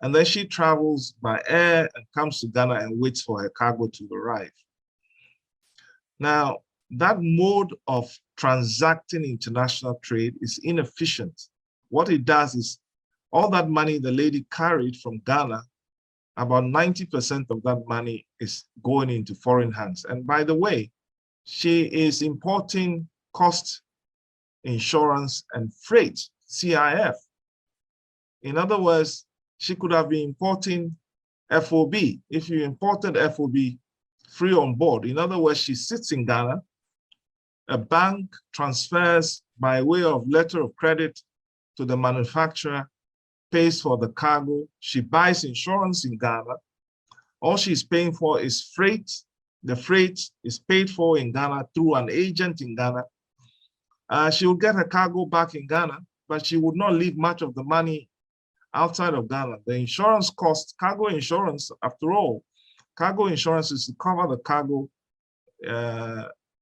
And then she travels by air and comes to Ghana and waits for her cargo to arrive. Now, that mode of transacting international trade is inefficient. What it does is, all that money the lady carried from Ghana, about 90% of that money is going into foreign hands. And by the way, she is importing cost, insurance, and freight, CIF. In other words, she could have been importing FOB. If you imported FOB free on board, in other words, she sits in Ghana, a bank transfers by way of letter of credit to the manufacturer, pays for the cargo, she buys insurance in Ghana. All she's paying for is freight. The freight is paid for in Ghana through an agent in Ghana. She will get her cargo back in Ghana, but she would not leave much of the money outside of Ghana. The insurance cost, cargo insurance, after all, cargo insurance is to cover the cargo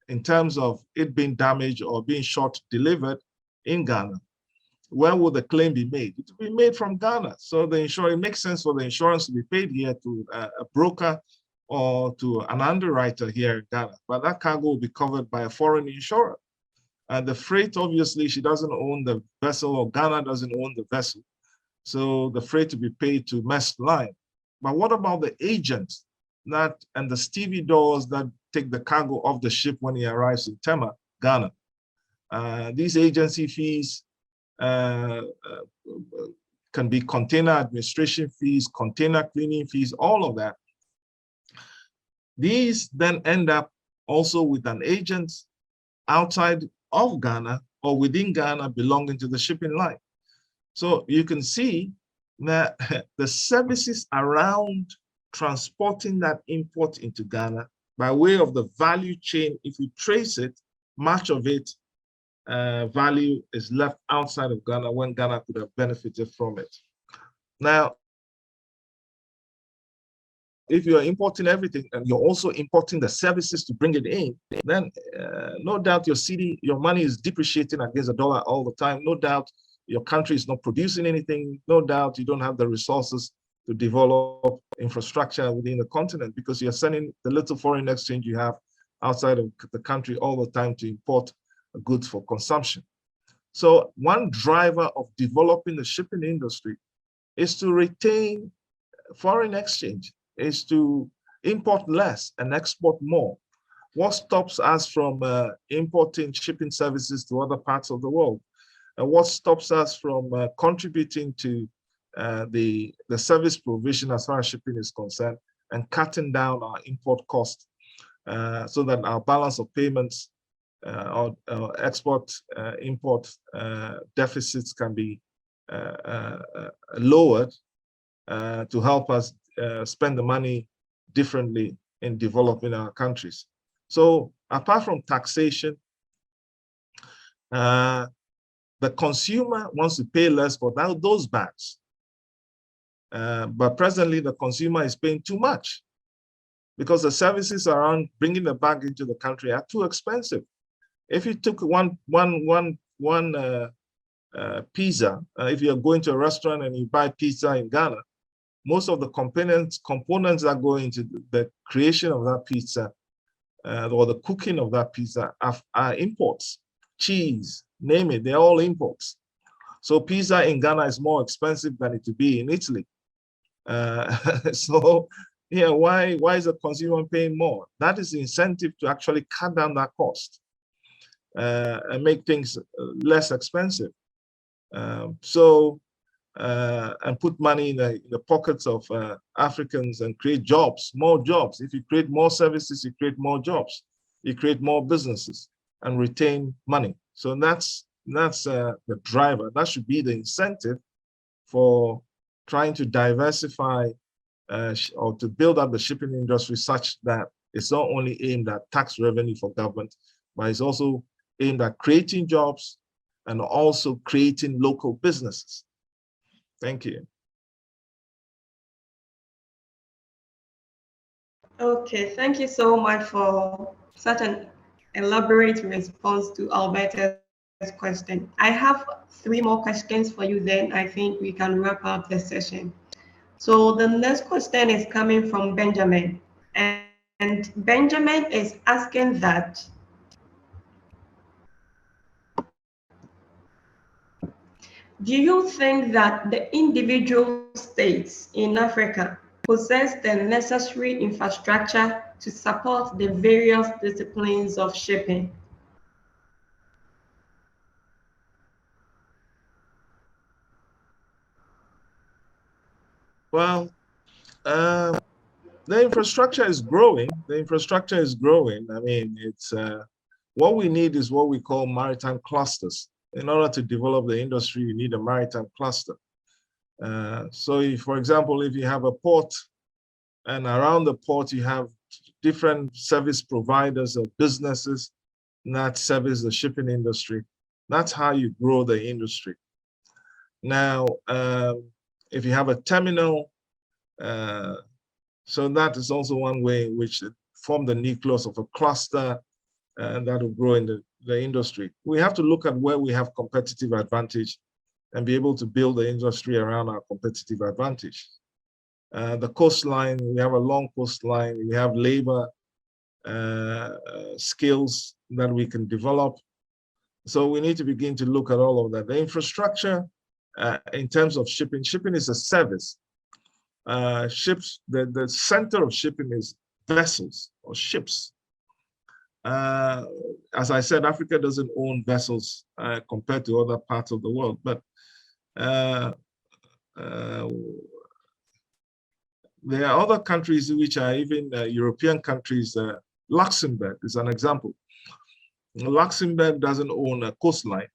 in terms of it being damaged or being short delivered in Ghana. Where would the claim be made? It will be made from Ghana. So it makes sense for the insurance to be paid here to a broker or to an underwriter here in Ghana. But that cargo will be covered by a foreign insurer. And the freight, obviously, she doesn't own the vessel, or Ghana doesn't own the vessel. So the freight will be paid to Maersk Line. But what about the agent and the stevedores that take the cargo off the ship when he arrives in Tema, Ghana? These agency fees can be container administration fees, container cleaning fees, all of that. These then end up also with an agent outside of Ghana or within Ghana belonging to the shipping line. So you can see that the services around transporting that import into Ghana by way of the value chain, if you trace it, much of it value is left outside of Ghana when Ghana could have benefited from it. Now, if you are importing everything and you're also importing the services to bring it in, then no doubt your money is depreciating against the dollar all the time. No doubt your country is not producing anything, no doubt you don't have the resources to develop infrastructure within the continent because you're sending the little foreign exchange you have outside of the country all the time to import goods for consumption. So one driver of developing the shipping industry is to retain foreign exchange, is to import less and export more. What stops us from importing shipping services to other parts of the world? And what stops us from contributing to the service provision as far as shipping is concerned and cutting down our import costs so that our balance of payments or export import deficits can be lowered to help us spend the money differently in developing our countries. So apart from taxation, the consumer wants to pay less for those bags. But presently the consumer is paying too much because the services around bringing the bag into the country are too expensive. If you took one pizza, if you're going to a restaurant and you buy pizza in Ghana, most of the components that go into the creation of that pizza or the cooking of that pizza are imports. Cheese, name it, they're all imports. So pizza in Ghana is more expensive than it would be in Italy. So yeah, why is the consumer paying more? That is the incentive to actually cut down that cost and make things less expensive. And put money in the pockets of Africans and create jobs, more jobs. If you create more services, you create more jobs. You create more businesses and retain money. So that's the driver. That should be the incentive for trying to diversify or to build up the shipping industry such that it's not only aimed at tax revenue for government, but it's also aimed at creating jobs and also creating local businesses. Thank you. Okay, thank you so much for such an elaborate response to Alberta's question. I have 3 more questions for you, then I think we can wrap up the session. So the next question is coming from Benjamin, and Benjamin is asking that do you think that the individual states in Africa possess the necessary infrastructure to support the various disciplines of shipping? Well, the infrastructure is growing. The infrastructure is growing. I mean, it's what we need is what we call maritime clusters. In order to develop the industry, you need a maritime cluster. So if, for example, if you have a port and around the port you have different service providers or businesses that service the shipping industry, that's how you grow the industry. Now, if you have a terminal, so that is also one way in which it form the nucleus of a cluster that will grow in the industry. We have to look at where we have competitive advantage and be able to build the industry around our competitive advantage. The coastline, we have a long coastline, we have labor skills that we can develop. So we need to begin to look at all of that. The infrastructure in terms of shipping is a service. Ships, the center of shipping is vessels or ships. As I said, Africa doesn't own vessels compared to other parts of the world, but there are other countries which are even European countries. Luxembourg is an example. Luxembourg doesn't own a coastline,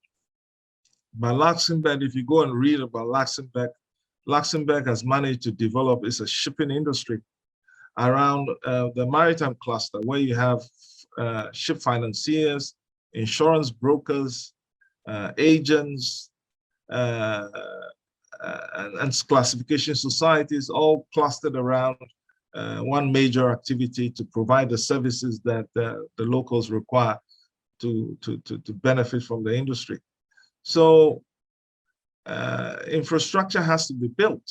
but Luxembourg, if you go and read about Luxembourg, Luxembourg has managed to develop a shipping industry around the maritime cluster, where you have ship financiers, insurance brokers, agents, and classification societies, all clustered around one major activity to provide the services that the locals require to benefit from the industry. So infrastructure has to be built.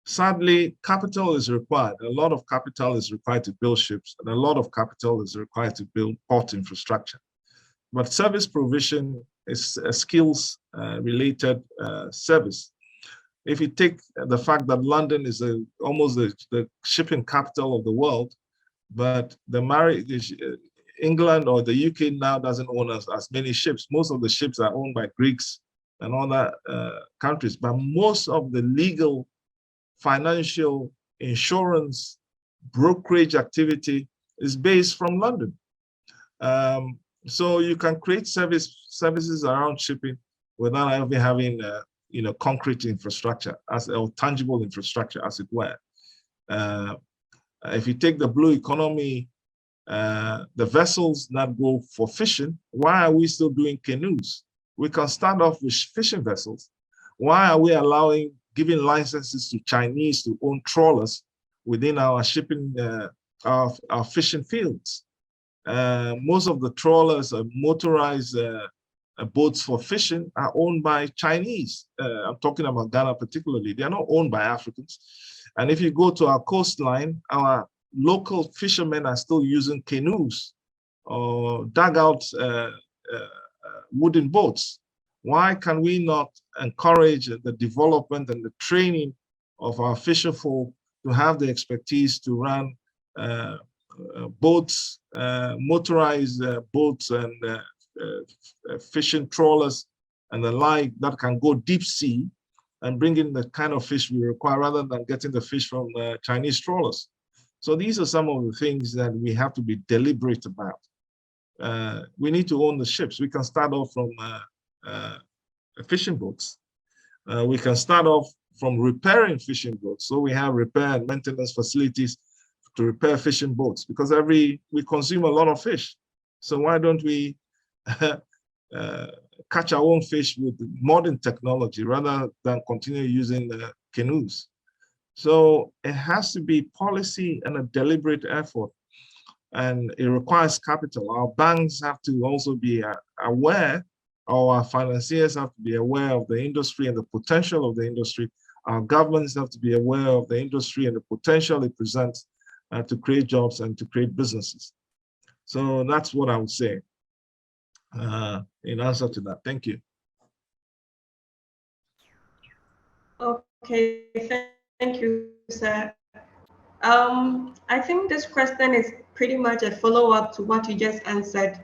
Sadly, capital is required. A lot of capital is required to build ships, and a lot of capital is required to build port infrastructure. But service provision is a skills-related service. If you take the fact that London is almost the shipping capital of the world, but England or the UK now doesn't own as many ships. Most of the ships are owned by Greeks and other countries, but most of the legal, financial, insurance, brokerage activity is based from London. So you can create services around shipping without ever having concrete infrastructure or tangible infrastructure, as it were. If you take the blue economy, the vessels that go for fishing, why are we still doing canoes? We can start off with fishing vessels. Why are we giving licenses to Chinese to own trawlers within our shipping, our fishing fields? Most of the trawlers, motorized boats for fishing, are owned by Chinese. I'm talking about Ghana particularly. They are not owned by Africans. And if you go to our coastline, our local fishermen are still using canoes or dugout wooden boats. Why can we not encourage the development and the training of our fisher folk to have the expertise to run boats, motorized boats and fishing trawlers and the like that can go deep sea and bring in the kind of fish we require rather than getting the fish from Chinese trawlers? So these are some of the things that we have to be deliberate about. We need to own the ships. We can start off from fishing boats. We can start off from repairing fishing boats. So we have repair and maintenance facilities to repair fishing boats, because we consume a lot of fish. So why don't we catch our own fish with modern technology rather than continue using canoes? So it has to be policy and a deliberate effort, and it requires capital. Our banks have to also be aware, or our financiers have to be aware of the industry and the potential of the industry. Our governments have to be aware of the industry and the potential it presents to create jobs and to create businesses. So that's what I would say in answer to that. Thank you. Okay, thank you, sir. I think this question is pretty much a follow-up to what you just answered.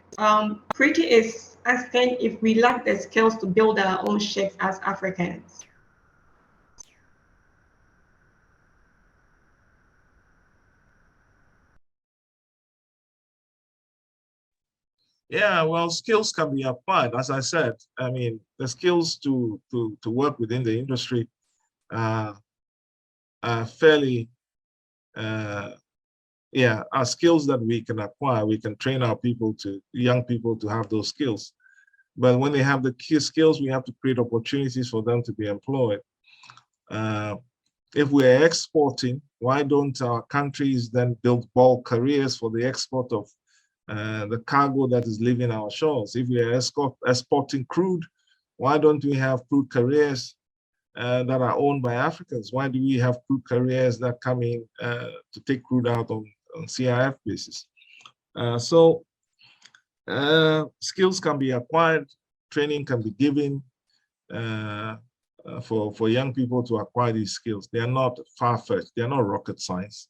Pretty is asking if we lack the skills to build our own ships as Africans. Yeah, well, skills can be applied. As I said, I mean, the skills to work within the industry are fairly, are skills that we can acquire. We can train our young people to have those skills. But when they have the key skills, we have to create opportunities for them to be employed. If we're exporting, why don't our countries then build bulk careers for the export of the cargo that is leaving our shores? If we are exporting crude, why don't we have crude carriers that are owned by Africans? Why do we have crude carriers that come in to take crude out on CIF basis? So skills can be acquired, training can be given for young people to acquire these skills. They are not far-fetched, they are not rocket science.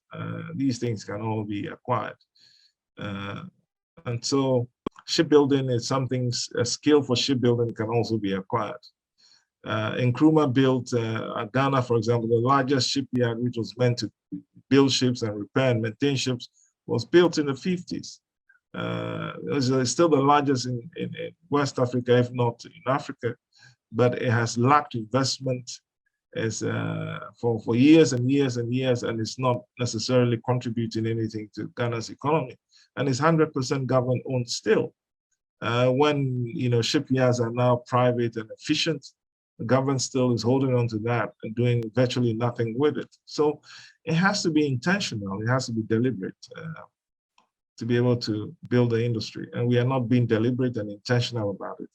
These things can all be acquired. And so shipbuilding is something, a skill for shipbuilding can also be acquired. Nkrumah built at Ghana, for example, the largest shipyard, which was meant to build ships and repair and maintain ships, was built in the 50s. It's still the largest in West Africa, if not in Africa, but it has lacked investment for years and years and years, and it's not necessarily contributing anything to Ghana's economy. And it's 100% government owned still. When shipyards are now private and efficient, the government still is holding on to that and doing virtually nothing with it. So it has to be intentional, it has to be deliberate to be able to build the industry. And we are not being deliberate and intentional about it.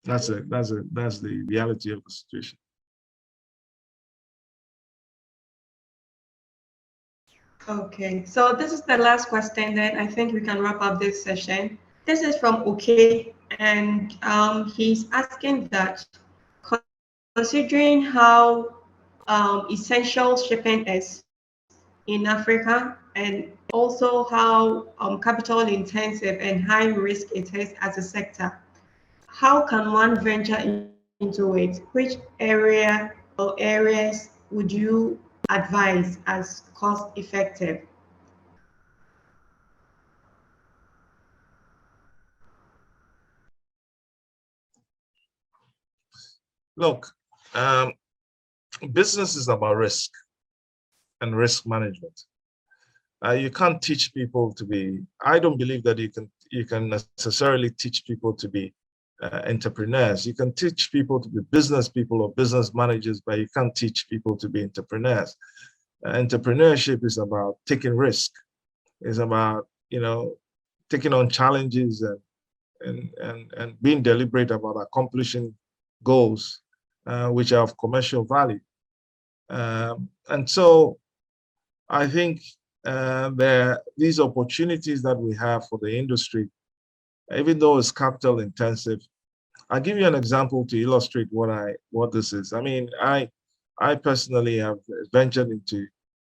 That's the reality of the situation. Okay, so this is the last question. Then I think we can wrap up this session. This is from OK, and he's asking that, considering how essential shipping is in Africa, and also how capital intensive and high risk it is as a sector, how can one venture into it? Which area or areas would you advise as cost effective? Look, business is about risk and risk management. You can't teach people to be. I don't believe that you can necessarily teach people to be entrepreneurs. You can teach people to be business people or business managers, but you can't teach people to be entrepreneurs. Entrepreneurship is about taking risk. It's about taking on challenges and being deliberate about accomplishing goals which are of commercial value. And so I think these opportunities that we have for the industry, even though it's capital intensive. I'll give you an example to illustrate what this is. I mean, I personally have ventured into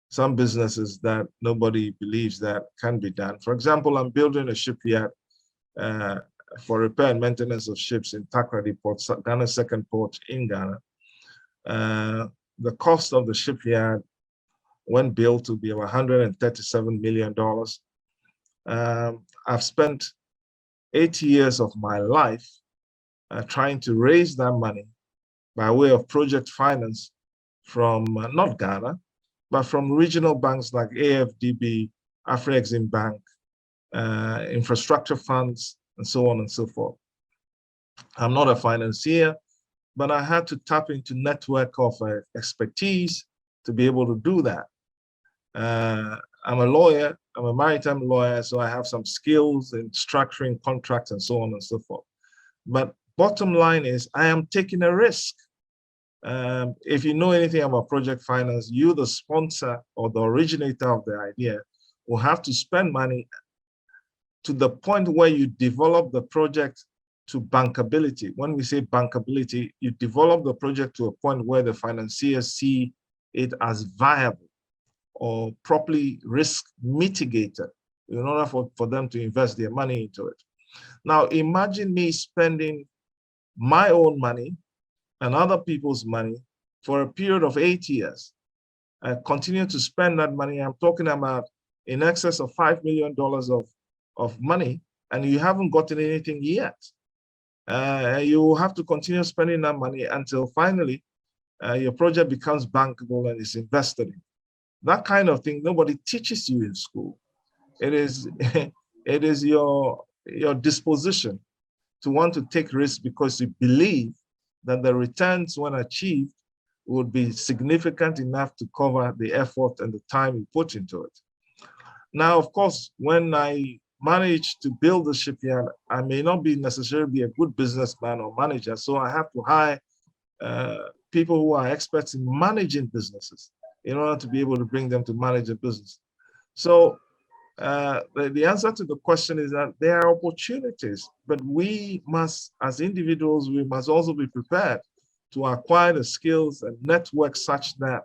some businesses that nobody believes that can be done. For example, I'm building a shipyard for repair and maintenance of ships in Takoradi Port, Ghana's second port in Ghana. The cost of the shipyard, when built, will be about $137 million. I've spent 8 years of my life trying to raise that money by way of project finance from not Ghana, but from regional banks like AFDB, Afrexim Bank, infrastructure funds, and so on and so forth. I'm not a financier, but I had to tap into network of expertise to be able to do that. I'm a lawyer, I'm a maritime lawyer, so I have some skills in structuring contracts and so on and so forth. But bottom line is, I am taking a risk. If you know anything about project finance, you, the sponsor or the originator of the idea, will have to spend money to the point where you develop the project to bankability. When we say bankability, you develop the project to a point where the financiers see it as viable or properly risk mitigated in order for them to invest their money into it. Now, imagine me spending my own money and other people's money for a period of 8 years. I continue to spend that money. I'm talking about in excess of $5 million of money, and you haven't gotten anything yet. You have to continue spending that money until finally your project becomes bankable and is invested in. That kind of thing, nobody teaches you in school. It is, it is your disposition to want to take risks because you believe that the returns when achieved would be significant enough to cover the effort and the time you put into it. Now, of course, when I manage to build the shipyard, I may not be necessarily be a good businessman or manager, so I have to hire people who are experts in managing businesses in order to be able to bring them to manage a business. So the answer to the question is that there are opportunities, but we must, as individuals, we must also be prepared to acquire the skills and network such that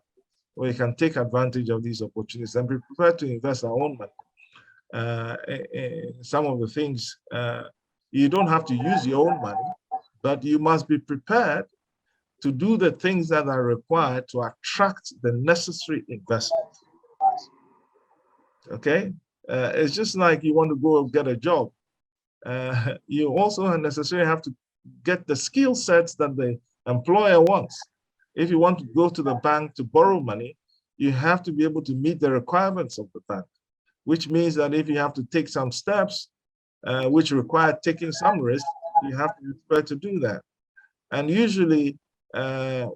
we can take advantage of these opportunities and be prepared to invest our own money. Some of the things, you don't have to use your own money, but you must be prepared to do the things that are required to attract the necessary investment. Okay? It's just like you want to go get a job. You also necessarily have to get the skill sets that the employer wants. If you want to go to the bank to borrow money, you have to be able to meet the requirements of the bank, which means that if you have to take some steps, which require taking some risk, you have to be prepared to do that. And usually,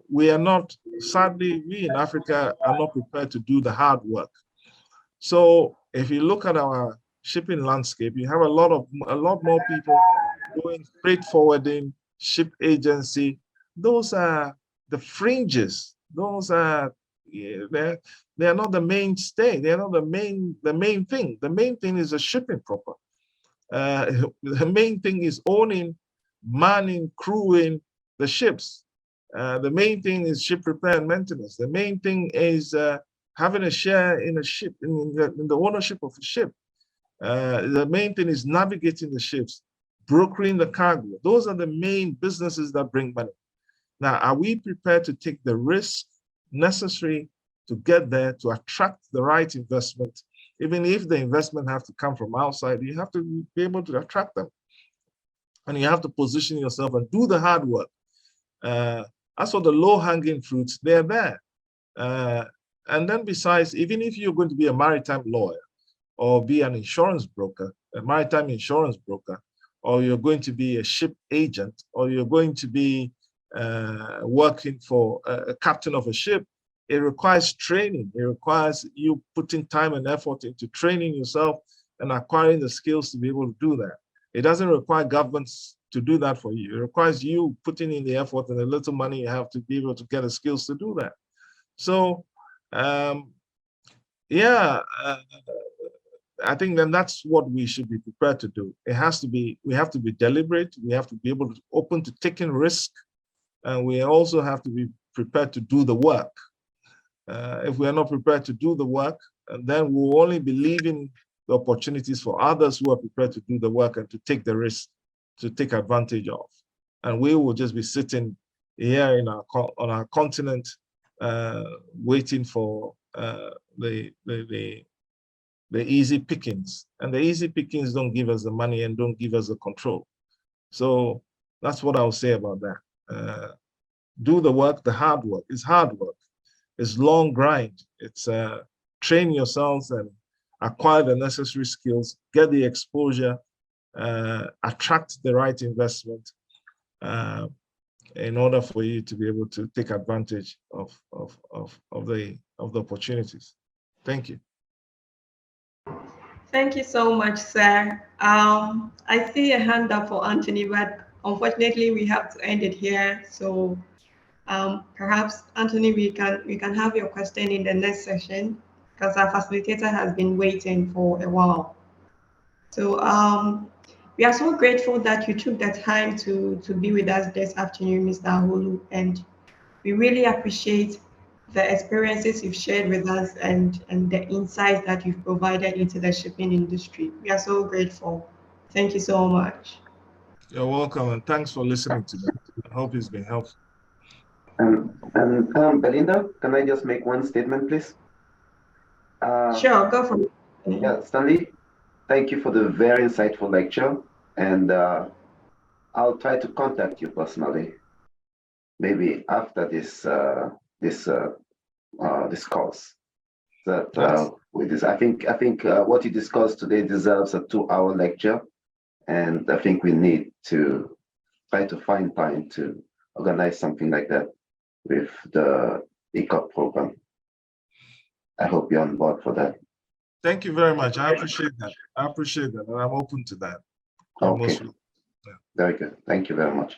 we are not, sadly, we in Africa are not prepared to do the hard work. So if you look at our shipping landscape, you have a lot more people doing freight forwarding, ship agency. Those are the fringes. Those are, they're not the mainstay. They're not the main thing. The main thing is the shipping proper. The main thing is owning, manning, crewing the ships. The main thing is ship repair and maintenance. The main thing is having a share in a ship, in the ownership of a ship. The main thing is navigating the ships, brokering the cargo. Those are the main businesses that bring money. Now, are we prepared to take the risk necessary to get there, to attract the right investment? Even if the investment have to come from outside, you have to be able to attract them. And you have to position yourself and do the hard work. As for the low-hanging fruits, they're there. And then besides, even if you're going to be a maritime lawyer or be an insurance broker, a maritime insurance broker, or you're going to be a ship agent, or you're going to be working for a captain of a ship, it requires training. It requires you putting time and effort into training yourself and acquiring the skills to be able to do that. It doesn't require governments to do that for you. It requires you putting in the effort and the little money you have to be able to get the skills to do that. So, yeah, I think then that's what we should be prepared to do. It has to be, we have to be deliberate. We have to be able to open to taking risk. And we also have to be prepared to do the work. If we are not prepared to do the work, then we'll only be leaving the opportunities for others who are prepared to do the work and to take the risk, to take advantage of. And we will just be sitting here in on our continent, waiting for the easy pickings. And the easy pickings don't give us the money and don't give us the control. So that's what I'll say about that. Do the work, the hard work. It's hard work. It's long grind. It's train yourselves and acquire the necessary skills, get the exposure, attract the right investment in order for you to be able to take advantage of the opportunities. Thank you. Thank you so much, sir. I see a hand up for Anthony, but unfortunately we have to end it here. So perhaps, Anthony, we can have your question in the next session because our facilitator has been waiting for a while. So we are so grateful that you took the time to be with us this afternoon, Mr. Ahorlu, and we really appreciate the experiences you've shared with us and the insights that you've provided into the shipping industry. We are so grateful. Thank you so much. You're welcome, and thanks for listening to me. I hope it's been helpful. Belinda, can I just make one statement, please? Sure, go for it. Yeah, Stanley, thank you for the very insightful lecture, and I'll try to contact you personally, maybe after this course. With this, I think what you discussed today deserves a 2-hour lecture, and I think we need to try to find time to organize something like that with the ECOP program. I hope you're on board for that. Thank you very much. I appreciate that. I appreciate that, and I'm open to that. Okay. Very good. Thank you very much.